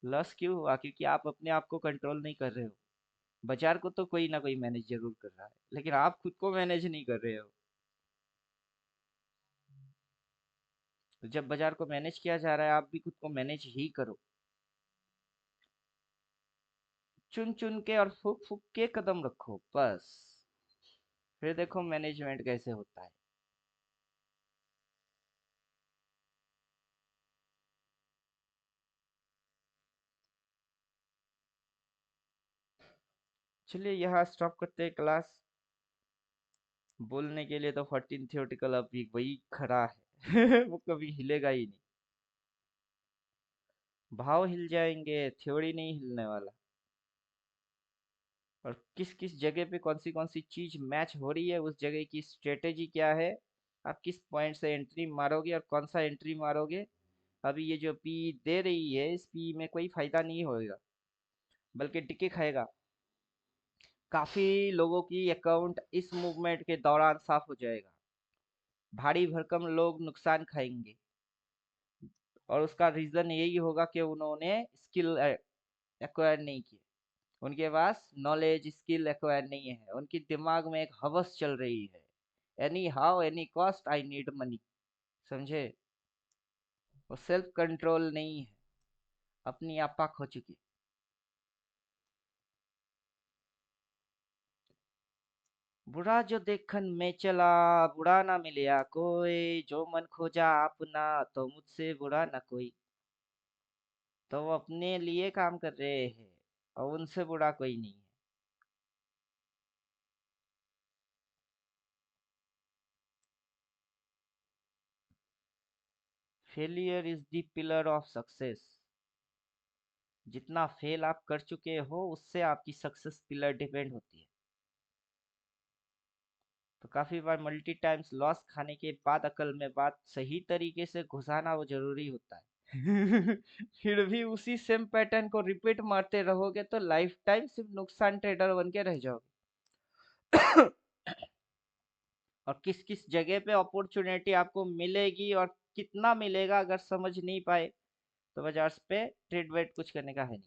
लॉस क्यों हुआ? क्योंकि आप अपने आप को कंट्रोल नहीं कर रहे हो। बाजार को तो कोई ना कोई मैनेज जरूर कर रहा है, लेकिन आप खुद को मैनेज नहीं कर रहे हो। तो जब बाजार को मैनेज किया जा रहा है, आप भी खुद को मैनेज ही करो। चुन चुन के और फूक फूक के कदम रखो बस, फिर देखो मैनेजमेंट कैसे होता है। चलिए यहाँ स्टॉप करते हैं क्लास। बोलने के लिए तो 14 थियोटिकल अभी वही खड़ा है वो कभी हिलेगा ही नहीं। भाव हिल जाएंगे, थ्योरी नहीं हिलने वाला। और किस किस जगह पे कौन सी चीज मैच हो रही है, उस जगह की स्ट्रेटेजी क्या है, आप किस पॉइंट से एंट्री मारोगे और कौन सा एंट्री मारोगे। अभी ये जो पी दे रही है, इस पी में कोई फायदा नहीं होगा, बल्कि टिके खाएगा। काफी लोगों की अकाउंट इस मूवमेंट के दौरान साफ हो जाएगा। भारी भरकम लोग नुकसान खाएंगे, और उसका रीजन यही होगा कि उन्होंने स्किल एक्वायर नहीं की, उनके पास नॉलेज स्किल एक्वायर नहीं है, उनके दिमाग में एक हवस चल रही है, any how any cost I need money. समझे? वो सेल्फ कंट्रोल नहीं है, अपनी आपा खो चुकी। बुरा जो देखन में चला, बुरा ना मिलया कोई, जो मन खोजा अपना, तो मुझसे बुरा ना कोई। तो वो अपने लिए काम कर रहे हैं, और उनसे बुरा कोई नहीं है। Failure is the pillar of success. जितना फेल आप कर चुके हो, उससे आपकी सक्सेस पिलर डिपेंड होती है। तो काफी बार मल्टी टाइम्स लॉस खाने के बाद अकल में बात सही तरीके से घुसाना वो जरूरी होता है फिर भी उसी सेम पैटर्न को रिपीट मारते रहोगे तो लाइफ टाइम सिर्फ नुकसान ट्रेडर बन के रह जाओगे और किस किस जगह पे अपॉर्चुनिटी आपको मिलेगी और कितना मिलेगा, अगर समझ नहीं पाए तो बाजार पे ट्रेड वेट कुछ करने का है नहीं।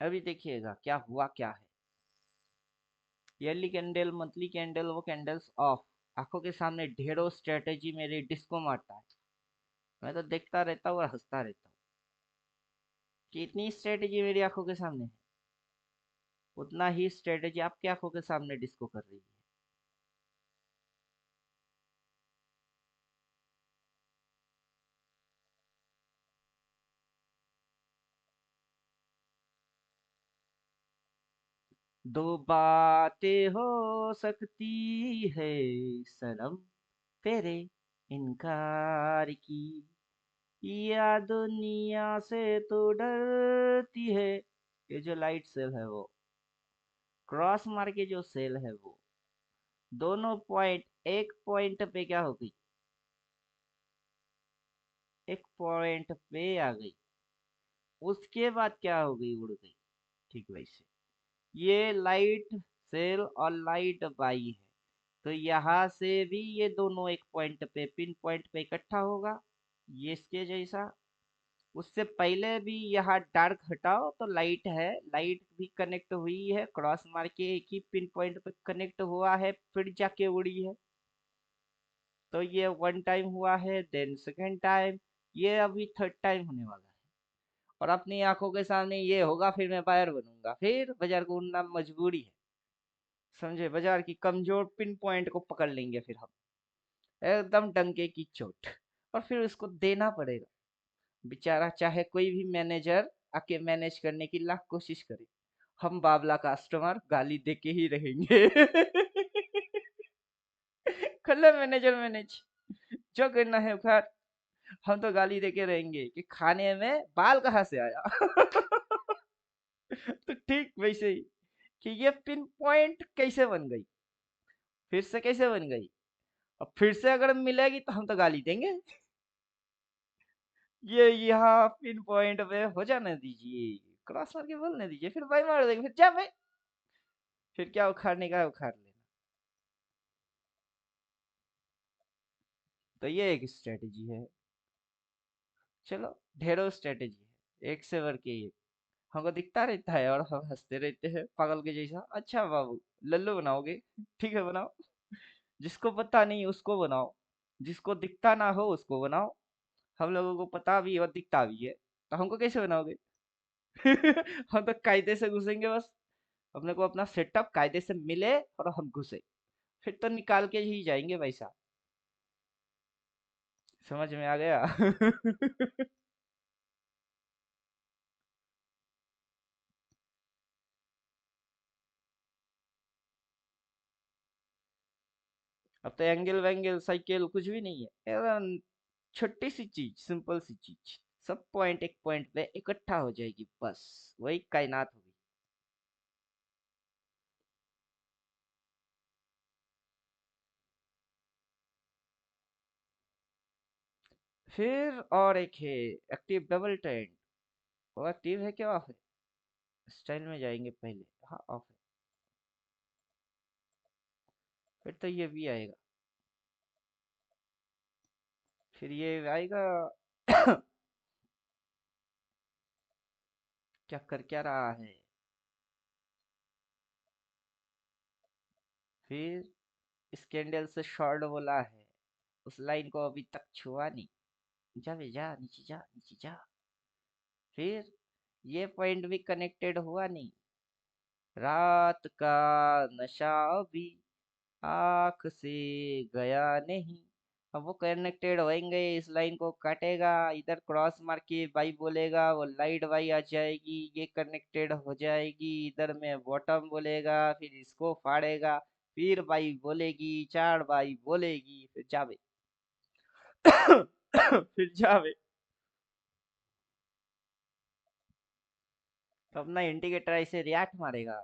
अभी देखिएगा क्या हुआ क्या है। ईयरली कैंडल, मंथली कैंडल, वो कैंडल्स ऑफ, आंखों के सामने ढेरों स्ट्रेटेजी मेरी डिस्को मारता है। मैं तो देखता रहता हूँ और हंसता रहता हूँ कि इतनी स्ट्रेटेजी मेरी आंखों के सामने है, उतना ही स्ट्रेटेजी आपकी आंखों के सामने डिस्को कर रही है। दो बातें हो सकती है सनम, तेरे इनकार की, या दुनिया से तो डरती है। ये जो लाइट सेल है वो, क्रॉस मार के जो सेल है वो, दोनों पॉइंट एक पॉइंट पे क्या हो गई, एक पॉइंट पे आ गई, उसके बाद क्या हो गई, उड़ गई। ठीक वैसे ये लाइट सेल और लाइट बाई है, तो यहाँ से भी ये दोनों एक पॉइंट पे, पिन पॉइंट पे इकट्ठा होगा, ये इसके जैसा। उससे पहले भी यहाँ डार्क हटाओ तो लाइट है, लाइट भी कनेक्ट हुई है, क्रॉस मार के एक ही पिन पॉइंट पे कनेक्ट हुआ है, फिर जाके उड़ी है। तो ये वन टाइम हुआ है, देन सेकेंड टाइम, ये अभी थर्ड टाइम होने वाला है। और अपनी आंखों के सामने ये होगा, फिर मैं बायर बनूंगा, फिर बाजार को उड़ना मजबूरी है। समझे? बाजार की कमजोर पिन पॉइंट को पकड़ लेंगे फिर हम, एकदम डंके की चोट, और फिर उसको देना पड़ेगा। बेचारा चाहे कोई भी मैनेजर आके मैनेज करने की लाख कोशिश करे, हम बाबला कस्टमर गाली दे के ही रहेंगे कर ले मैनेजर मैनेज, जो करना है उखाड़, हम तो गाली दे के रहेंगे कि खाने में बाल कहाँ से आया तो ठीक वैसे ही कि ये पिन पॉइंट कैसे बन गई, फिर से कैसे बन गई, और फिर से अगर मिलेगी तो हम तो गाली देंगे ये यहाँ पिन पॉइंट पे हो जाने दीजिए, क्रॉस मार के बोलने दीजिए, फिर भाई मार देंगे, फिर जा भाई, फिर क्या उखाड़ने का है उखाड़ लेना। तो ये एक स्ट्रेटेजी है। चलो, ढेरों स्ट्रेटेजी है, एक से बढ़ के एक। हमको दिखता रहता है और हम हंसते रहते हैं पागल के जैसा। अच्छा बाबू, लल्लू बनाओगे? ठीक है बनाओ। जिसको पता नहीं उसको बनाओ, जिसको दिखता ना हो उसको बनाओ। हम लोगों को पता भी और दिखता भी है, तो हमको कैसे बनाओगे? हम तो कायदे से घुसेंगे बस। अपने को अपना सेटअप कायदे से मिले और हम घुसे, फिर तो निकाल के ही जाएंगे भाई साहब। समझ में आ गया? अब तो एंगल वैंगल साइकिल कुछ भी नहीं है, एकदम छोटी सी चीज, सिंपल सी चीज, सब पॉइंट एक पॉइंट पे इकट्ठा हो जाएगी, बस वही कायनात होगी। फिर और एक है एक्टिव डबल ट्रेंड। वो एक्टिव है क्या ऑफ है? स्टाइल में जाएंगे पहले। हाँ ऑफ है। फिर तो ये भी आएगा, फिर ये आएगा। क्या कर क्या रहा है? फिर इस कैंडल से शॉर्ट बोला है, उस लाइन को अभी तक छुआ नहीं। जा बे जा, नीचे जा नीचे जा। फिर ये पॉइंट भी कनेक्टेड हुआ नहीं। रात का नशा अभी आँख से गया नहीं। अब वो कनेक्टेड होएंगे, इस लाइन को काटेगा, इधर क्रॉस मार के बाई बोलेगा, वो लाइट बाई आ जाएगी, ये कनेक्टेड हो जाएगी, इधर में बॉटम बोलेगा, फिर इसको फाड़ेगा, फिर बाई बोलेगी, चार बाई बोलेगी, फिर जावे। फिर जावे। तो अपना इंडिकेटर ऐसे रिएक्ट मारेगा।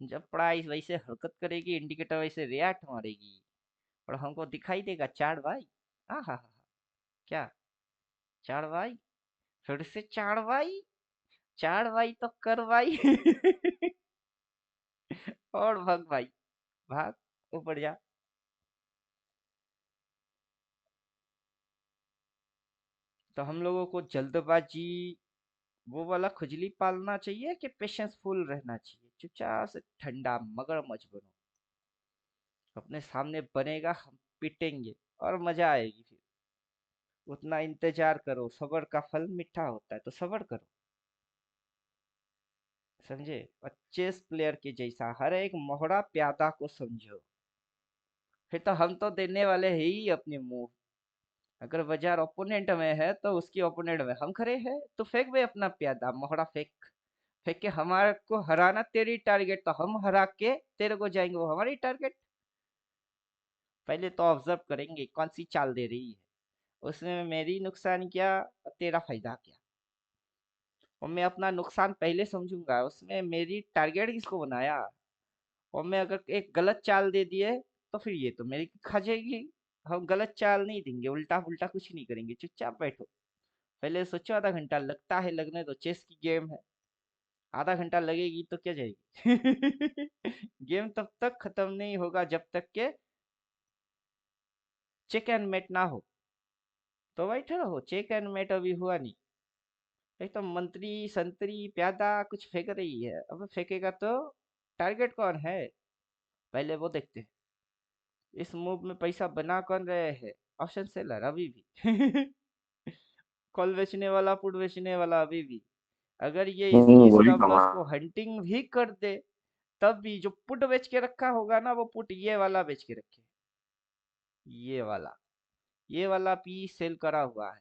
जब प्राइस वैसे हरकत करेगी, इंडिकेटर वैसे रिएक्ट मारेगी, और हमको दिखाई देगा चार भाई। हाँ हाँ हाँ। क्या? चार भाई? फिर से चार भाई? चार भाई तो कर भाई। और भाग भाई, भाग, ऊपर जा। तो हम लोगों को जल्दबाजी वो वाला खुजली पालना चाहिए कि पेशेंसफुल रहना चाहिए? चुपचाप से ठंडा मगरमच्छ बनो। अपने सामने बनेगा, हम पिटेंगे और मजा आएगी। फिर उतना इंतजार करो, सब्र का फल मीठा होता है, तो सब्र करो। समझे? और चेस प्लेयर के जैसा हर एक मोहरा प्यादा को समझो। फिर तो हम तो देने वाले हैं ही अपनी मुंह। अगर बाजार ओपोनेंट में है तो उसकी ओपोनेंट में हम खड़े हैं, तो फेंक भाई अपना प्यादा, मोहरा फेंक। फेंक के हमारे को हराना तेरी टारगेट, तो हम हरा के तेरे को जाएंगे, वो हमारी टारगेट। पहले तो ऑब्जर्व करेंगे कौन सी चाल दे रही है, उसमें मेरी नुकसान क्या और तेरा फायदा क्या। और मैं अपना नुकसान पहले समझूंगा, उसमें मेरी टारगेट किसको बनाया। और मैं अगर एक गलत चाल दे दिए, तो फिर ये तो मेरी खा जाएगी। हम गलत चाल नहीं देंगे, उल्टा पुल्टा कुछ नहीं करेंगे, चुपचाप बैठो। पहले सोचो, आधा घंटा लगता है, लगने दो, चेस की गेम है। आधा घंटा लगेगी तो क्या जाएगी। गेम तब तक खत्म नहीं होगा जब तक के चेक एंड मेट ना हो। तो बैठे रहो, चेक एंड मेट अभी हुआ नहीं। एक तो मंत्री संतरी प्यादा कुछ फेंक रही है, अब फेंकेगा तो टारगेट कौन है, पहले वो देखते हैं। इस मूव में पैसा बना कौन रहे हैं? ऑप्शन सेलर अभी भी। कॉल बेचने वाला, पुट बेचने वाला अभी भी। अगर ये इसकी वही स्टॉप कमा। लॉस को हंटिंग भी कर दे, तब भी जो पुट बेच के रखा होगा ना, वो पुट ये वाला बेच के रखे। ये वाला, ये वाला पी सेल करा हुआ है।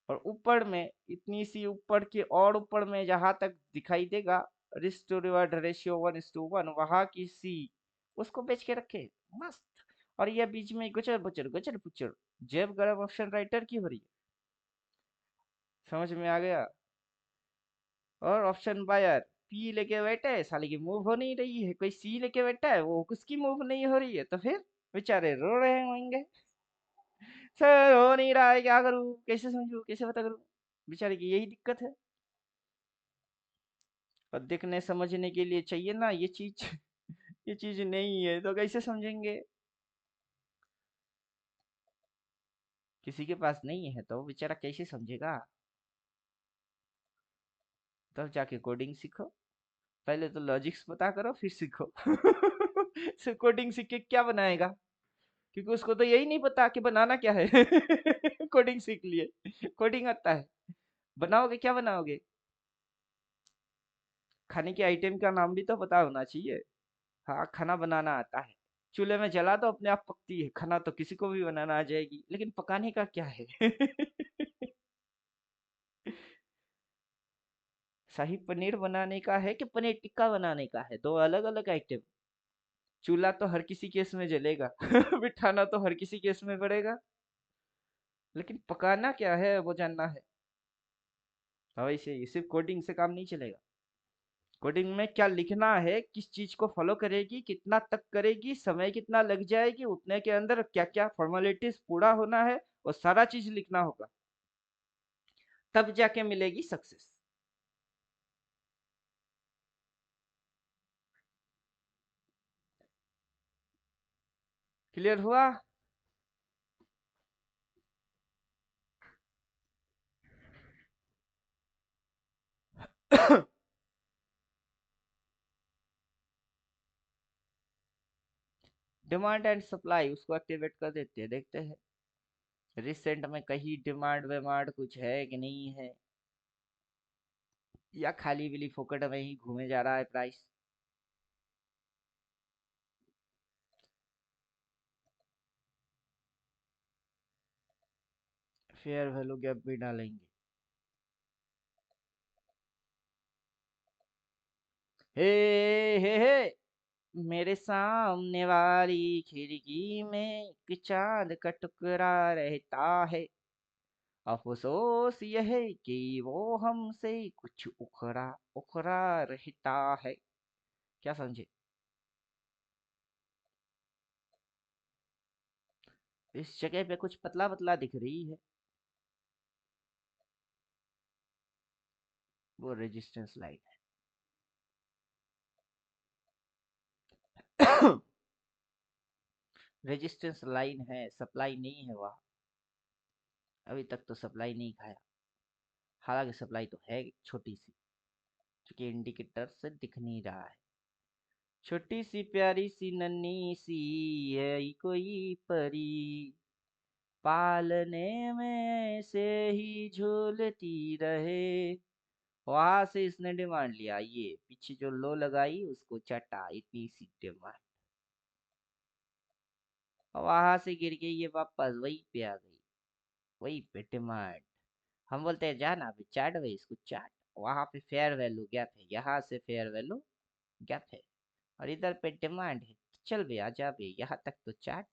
और ऊपर में इतनी सी ऊपर की, और ऊपर में जहां तक दिखाई देगा रिस्क टू रिवार्ड रेशियो 1:1, वहां की सी उसको बेच के रखे। मस्त। और ये बीच में गुचर बुचर गुचर बुचर, जेब गरम ऑप्शन राइटर की हो रही है। समझ में आ गया? और ऑप्शन बायर पी लेके बैठे है, साले की मूव हो नहीं रही है, कोई सी लेके बैठा है, वो उसकी मूव नहीं हो रही है, तो फिर बेचारे रो रहे होंगे, सर हो नहीं रहा है, क्या करूं, कैसे समझूं, कैसे पता करूं। बेचारे की यही दिक्कत है। और देखने समझने के लिए चाहिए ना ये चीज। ये चीज नहीं है तो कैसे समझेंगे? किसी के पास नहीं है तो वो बेचारा कैसे समझेगा? तब जाके कोडिंग सीखो। पहले तो लॉजिक्स पता करो फिर सीखो। सिर्फ कोडिंग सीख के क्या बनाएगा, क्योंकि उसको तो यही नहीं पता कि बनाना क्या है। कोडिंग सीख लिए, कोडिंग आता है, बनाओगे क्या बनाओगे? खाने के आइटम का नाम भी तो पता होना चाहिए। हाँ, खाना बनाना आता है, चूल्हे में जला दो अपने आप पकती है, खाना तो किसी को भी बनाना आ जाएगी, लेकिन पकाने का क्या है? शाही पनीर बनाने का है कि पनीर टिक्का बनाने का है, दो अलग अलग आइटम। चूल्हा तो हर किसी केस में जलेगा। बिठाना तो हर किसी केस में पड़ेगा, लेकिन पकाना क्या है वो जानना है। हाँ, वैसे ही सिर्फ कोडिंग से काम नहीं चलेगा। कोडिंग में क्या लिखना है, किस चीज को फॉलो करेगी, कितना तक करेगी, समय कितना लग जाएगी, उतने के अंदर क्या क्या फॉर्मेलिटीज पूरा होना है, वो सारा चीज लिखना होगा, तब जाके मिलेगी सक्सेस। क्लियर हुआ? डिमांड एंड सप्लाई उसको एक्टिवेट कर देते हैं, देखते हैं रिसेंट में कहीं डिमांड विमांड कुछ है कि नहीं है, या खाली बिली फोकट में ही घूमे जा रहा है प्राइस। फेयर वैल्यू गैप भी डालेंगे। हे हे, मेरे सामने वाली खिड़की में एक चांद का टुकड़ा रहता है, अफसोस यह है कि वो हमसे कुछ उखड़ा उखड़ा रहता है। क्या समझे? इस जगह पे कुछ पतला पतला दिख रही है, वो रेजिस्टेंस लाइन है। रेजिस्टेंस लाइन है, सप्लाई नहीं है वहाँ। अभी तक तो सप्लाई नहीं खाया, हालांकि सप्लाई तो है छोटी सी, क्योंकि इंडिकेटर से दिख नहीं रहा है। छोटी सी प्यारी सी नन्ही सी है कोई परी, पालने में से ही झूलती रहे। वहां से इसने डिमांड लिया, ये पीछे जो लो लगाई उसको चटा, इतनी सी डिमांड। वहां से गिर के ये वापस वही पे आ गई, वही पे डिमांड। हम बोलते हैं जा ना अभी चाट भाई इसको चाट, वहां पे फेयर वैल्यू गैप है, यहाँ से फेयर वैल्यू गैप है, और इधर पे डिमांड है, चल भैया जा भी यहाँ तक तो चाट।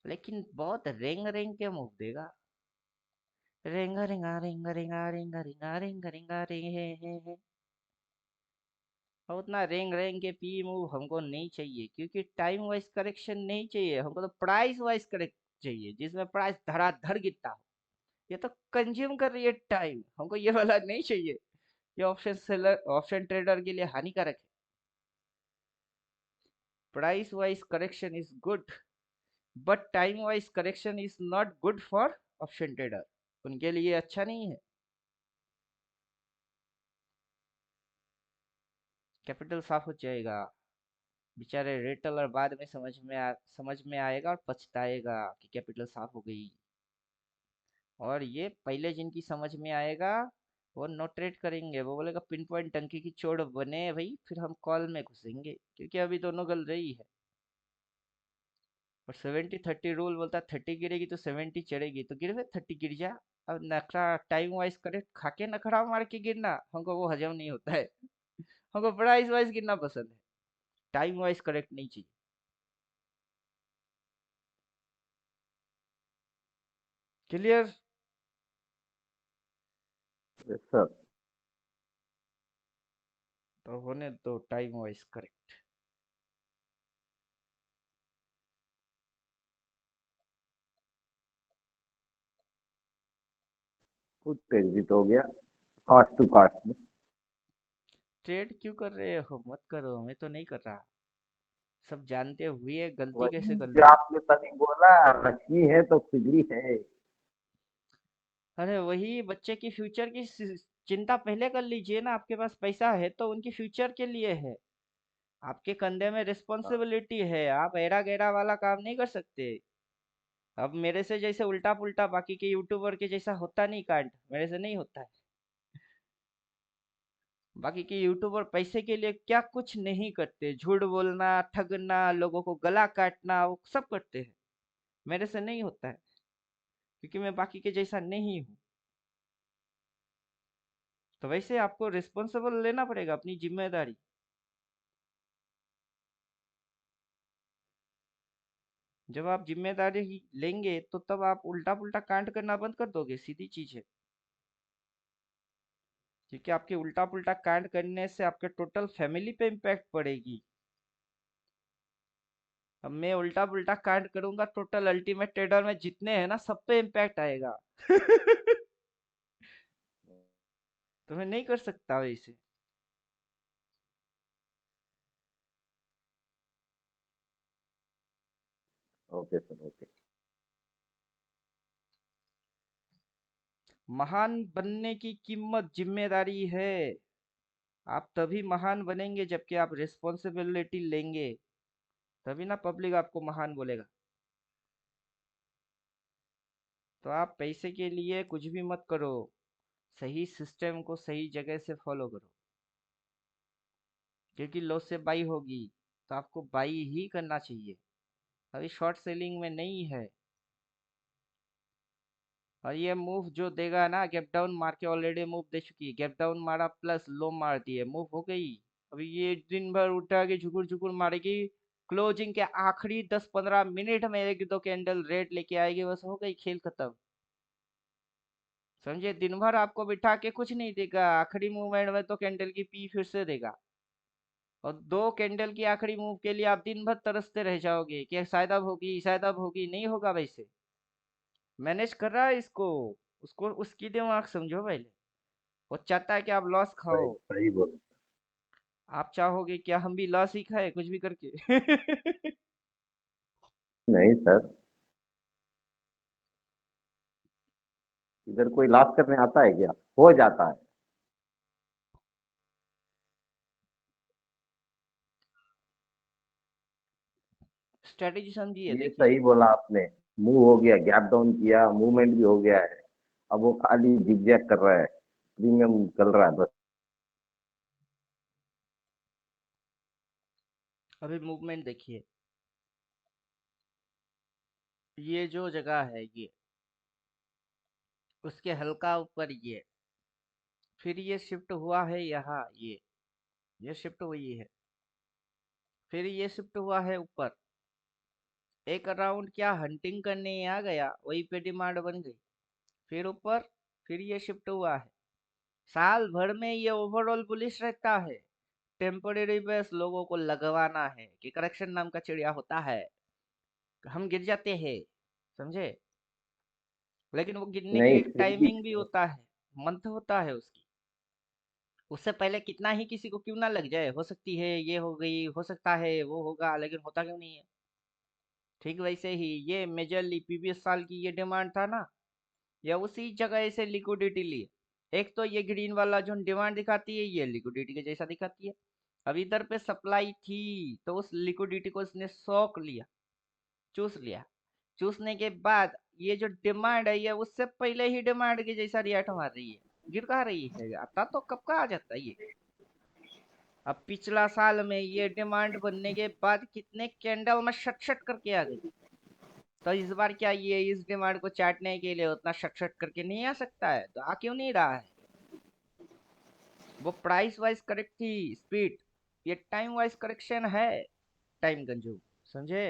लेकिन बहुत रेंग रेंग के मूव देगा, रेंगा रेंगा रेंगा रेंगा रेंगा रेंगा रेंगा रेंगा रे है। और उतना रेंग रेंग के पी मूव हमको नहीं चाहिए, क्योंकि टाइम वाइज करेक्शन नहीं चाहिए हमको, तो प्राइस वाइज करेक्ट चाहिए, जिसमें प्राइस धड़ाधड़ गिरता हो। ये तो कंज्यूम कर रही है टाइम, हमको ये वाला नहीं चाहिए। ये ऑप्शन सेलर ऑप्शन ट्रेडर के लिए हानिकारक है। Price wise correction is good, but time wise correction is not good for option trader, उनके लिए अच्छा नहीं है। कैपिटल साफ हो जाएगा, बेचारे रिटेलर बाद में समझ में आएगा और पछताएगा कि कैपिटल साफ हो गई। और ये पहले जिनकी समझ में आएगा वो नो ट्रेड करेंगे, वो बोलेगा पिन पॉइंट टंकी की चोट बने भाई, फिर हम कॉल में घुसेंगे, क्योंकि अभी दोनों गल रही है। और 70-30 रूल बोलता है 30 गिरेगी तो 70 चढ़ेगी, तो गिर 30 गिर जा। अब नखरा टाइम वाइज करे, खाके नखरा मार के गिरना हमको वो हजम नहीं होता है। हमको प्राइस वाइज गिरना पसंद है, टाइम वाइज करेक्ट नहीं चाहिए। क्लियर? सर तो होने दो टाइम वाइज करेक्ट। कुछ एग्जिट हो गया कास्ट टू कास्ट में। ट्रेड क्यों कर रहे हो, मत करो, मैं तो नहीं कर रहा। सब जानते हुए गलती कैसे वही कर जो लूं? आपने तभी बोला, रखी है तो खुजली है। अरे वही बच्चे की फ्यूचर की चिंता पहले कर लीजिए ना, आपके पास पैसा है तो उनकी फ्यूचर के लिए है। आपके कंधे में हाँ रिस्पॉन्सिबिलिटी है, आप एड़ा गैड़ा वाला काम नहीं कर सकते। अब मेरे से जैसे उल्टा पुल्टा बाकी के यूट्यूबर के जैसा होता नहीं कांड, मेरे से नहीं होता है। बाकी के यूट्यूबर पैसे के लिए क्या कुछ नहीं करते, झूठ बोलना, ठगना, लोगों को गला काटना, वो सब करते हैं। मेरे से नहीं होता है, क्योंकि मैं बाकी के जैसा नहीं हूँ। तो वैसे आपको रिस्पॉन्सिबल लेना पड़ेगा अपनी जिम्मेदारी। जब आप जिम्मेदारी लेंगे तो तब आप उल्टा पुल्टा कांड करना बंद कर दोगे, सीधी चीज है। क्योंकि आपके उल्टा पुल्टा कांड करने से आपके टोटल फैमिली पे इम्पैक्ट पड़ेगी। अब मैं उल्टा पुल्टा कांड करूंगा, टोटल अल्टीमेट ट्रेडर में जितने हैं ना, सब पे इम्पैक्ट आएगा। तो मैं नहीं कर सकता वैसे। Okay sir okay. महान बनने की कीमत जिम्मेदारी है। आप तभी महान बनेंगे जबकि आप रिस्पॉन्सिबिलिटी लेंगे, तभी ना पब्लिक आपको महान बोलेगा। तो आप पैसे के लिए कुछ भी मत करो, सही सिस्टम को सही जगह से फॉलो करो। क्योंकि लॉस से बाई होगी, तो आपको बाई ही करना चाहिए। अभी शॉर्ट सेलिंग में नहीं है। और ये मूव जो देगा ना, गैप डाउन मार के ऑलरेडी मूव दे चुकी है, गैप डाउन मारा प्लस लो मार दिए, मूव हो गई। अभी ये दिन भर उठा के झुकुर झुकुर मारेगी, क्लोजिंग के आखिरी 10-15 मिनट में एक दो कैंडल रेड लेके आएगी, बस हो गई, खेल खत्म। समझे, दिन भर आपको बिठा के कुछ नहीं देगा, आखिरी मूवमेंट में तो कैंडल की पी फिर से देगा। और दो कैंडल की आखिरी मूव के लिए आप दिन भर तरसते रह जाओगे कि शायद अब होगी, शायद अब होगी, नहीं होगा वैसे। मैनेज कर रहा है इसको, उसको उसकी दिमाग समझो पहले। वो चाहता है कि आप लॉस सही खाओ। सही बोल। आप चाहोगे क्या हम भी लॉस ही खाए कुछ भी करके? नहीं सर, इधर कोई लाश करने आता है क्या? हो जाता है। स्ट्रेटेजी समझिए, ये देखिए। सही बोला आपने। मूव हो गया, गैप डाउन किया, मूवमेंट भी हो गया है। अब वो खाली जिगजैग कर रहा है, प्रीमियम चल रहा है बस। अभी मूवमेंट देखिए, ये जो जगह है ये, उसके हल्का ऊपर ये, फिर ये शिफ्ट हुआ है यहाँ, ये शिफ्ट हुई है, फिर ये शिफ्ट हुआ है ऊपर। एक राउंड क्या हंटिंग करने आ गया, वही पे डिमांड बन गई, फिर ऊपर, फिर ये शिफ्ट हुआ है। साल भर में ये ओवरऑल बुलिश रहता है। टेम्परेरी बेस लोगों को लगवाना है कि करेक्शन नाम का चिड़िया होता है, हम गिर जाते हैं, समझे। लेकिन वो गिरने की नहीं एक फिर भी। टाइमिंग भी होता है, मंथ होता है उसकी। उससे पहले कितना ही किसी को क्यों ना लग जाए, हो सकती है ये हो गई, हो सकता है वो होगा, लेकिन होता क्यों नहीं है। ठीक वैसे ही ये मेजरली प्रीवियस साल की ये डिमांड था ना, या उसी जगह से लिक्विडिटी ली। एक तो ये ग्रीन वाला जो डिमांड दिखाती है, ये लिक्विडिटी के जैसा दिखाती है। अब इधर पे सप्लाई थी, तो उस लिक्विडिटी को इसने सोख लिया, चूस लिया। चूसने के बाद ये जो डिमांड है, ये उससे पहले ही डिमांड के जैसा रिएक्ट मार रही है, गिर कहाँ रही है, आता तो कब का आ जाता है ये। अब पिछला साल में ये डिमांड बनने के बाद कितने कैंडल में शट शट करके आ गई। तो इस बार क्या ये इस डिमांड को चाटने के लिए उतना शट शट करके नहीं आ सकता है, तो आ क्यों नहीं रहा है। वो प्राइस वाइज करेक्ट थी, स्पीड, ये टाइम वाइज करेक्शन है, टाइम कंज्यूम, समझे।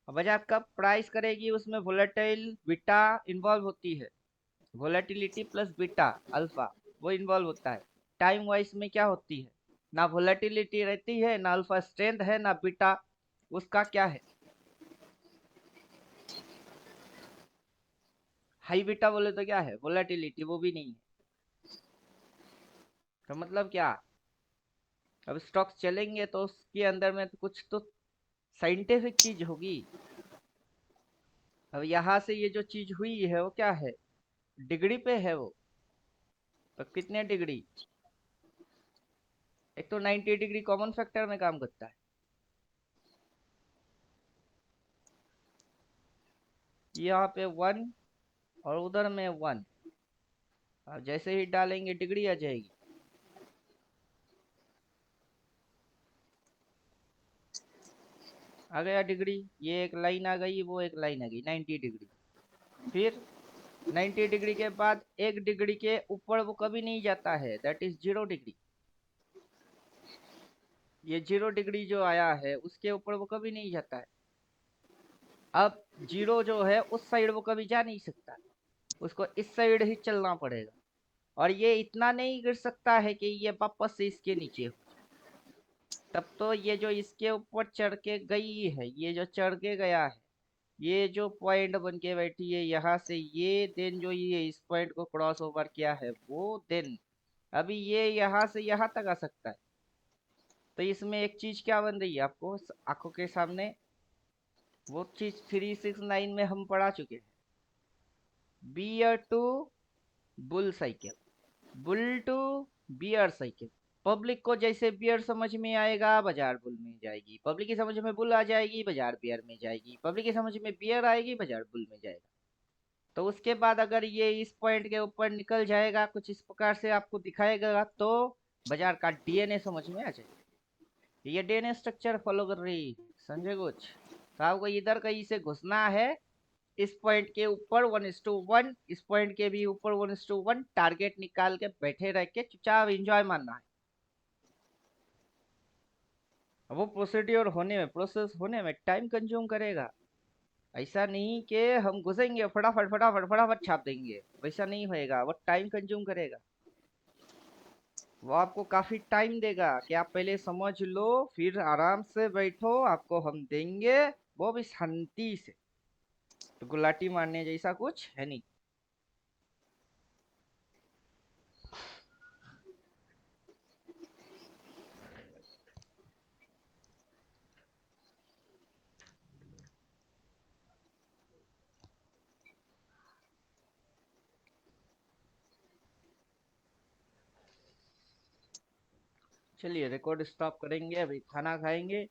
अब वजह कब प्राइस करेगी, उसमें वोलेटाइल बीटा इन्वॉल्व होती है, वोलेटिलिटी प्लस बीटा अल्फा, वो इन्वॉल्व होता है। टाइम वाइज में क्या होती है, ना वोलेटिलिटी रहती है, ना अल्फा स्ट्रेंथ है, ना बीटा उसका क्या है, हाई बीटा बोले तो क्या है, वोलेटिलिटी वो भी नहीं है। तो मतलब क्या, अब स्टॉक्स चलेंगे तो उसके अंदर में तो कुछ तो साइंटिफिक चीज होगी। अब यहाँ से ये जो चीज हुई है वो क्या है, डिग्री पे है वो। तो कितने डिग्री? एक तो 90 डिग्री कॉमन फैक्टर में काम करता है, यहाँ पे 1 और उधर में 1। अब जैसे ही डालेंगे डिग्री आ जाएगी। आ गया डिग्री, ये एक लाइन आ गई, वो एक लाइन आ गई 90 डिग्री। फिर 90 डिग्री के बाद 1 डिग्री के ऊपर वो कभी नहीं जाता है, दैट इज 0 डिग्री। ये 0 डिग्री जो आया है उसके ऊपर वो कभी नहीं जाता है। अब 0 जो है उस साइड वो कभी जा नहीं सकता, उसको इस साइड ही चलना पड़ेगा। और ये इतना नहीं गिर सकता है कि ये वापस से इसके नीचे हो जाए। तब तो ये जो इसके ऊपर चढ़ के गई है, ये जो चढ़ के गया है, ये जो पॉइंट बन के बैठी है यहाँ से, ये देन जो ये इस पॉइंट को क्रॉस ओवर किया है वो देन अभी ये यहाँ से यहाँ तक आ सकता है। तो इसमें एक चीज क्या बन रही है आपको आंखों के सामने, वो चीज 369 में हम पढ़ा चुके हैं। Bear to bull cycle, bull to bear cycle. Public को जैसे बियर समझ में आएगा बाजार बुल में जाएगी, पब्लिक की समझ में बुल आ जाएगी बाजार बियर में जाएगी, पब्लिक की समझ में बियर आएगी बाजार बुल में जाएगा। तो उसके बाद अगर ये इस पॉइंट के ऊपर निकल जाएगा, कुछ इस प्रकार से आपको दिखाएगा, तो बाजार का डीएनए समझ में आ जाएगा। ये डीएनए स्ट्रक्चर फॉलो कर रही है, समझे कुछ? तो आपको इधर कहीं से घुसना है, इस पॉइंट के ऊपर 1:1, इस पॉइंट के भी ऊपर 1:1, टारगेट निकाल के बैठे रह के चुपचाप इंजॉय मानना है। वो प्रोसीड्योर होने में, प्रोसेस होने में टाइम कंज्यूम करेगा। ऐसा नहीं कि हम घुसेंगे फटाफट फटाफट फटाफट छाप देंगे, वैसा नहीं होएगा, वो टाइम कंज्यूम करेगा। वो आपको काफी टाइम देगा कि आप पहले समझ लो, फिर आराम से बैठो, आपको हम देंगे, वो भी शांति से। तो गुलाटी मारने जैसा कुछ है नहीं। चलिए रिकॉर्ड स्टॉप करेंगे, अभी खाना खाएंगे।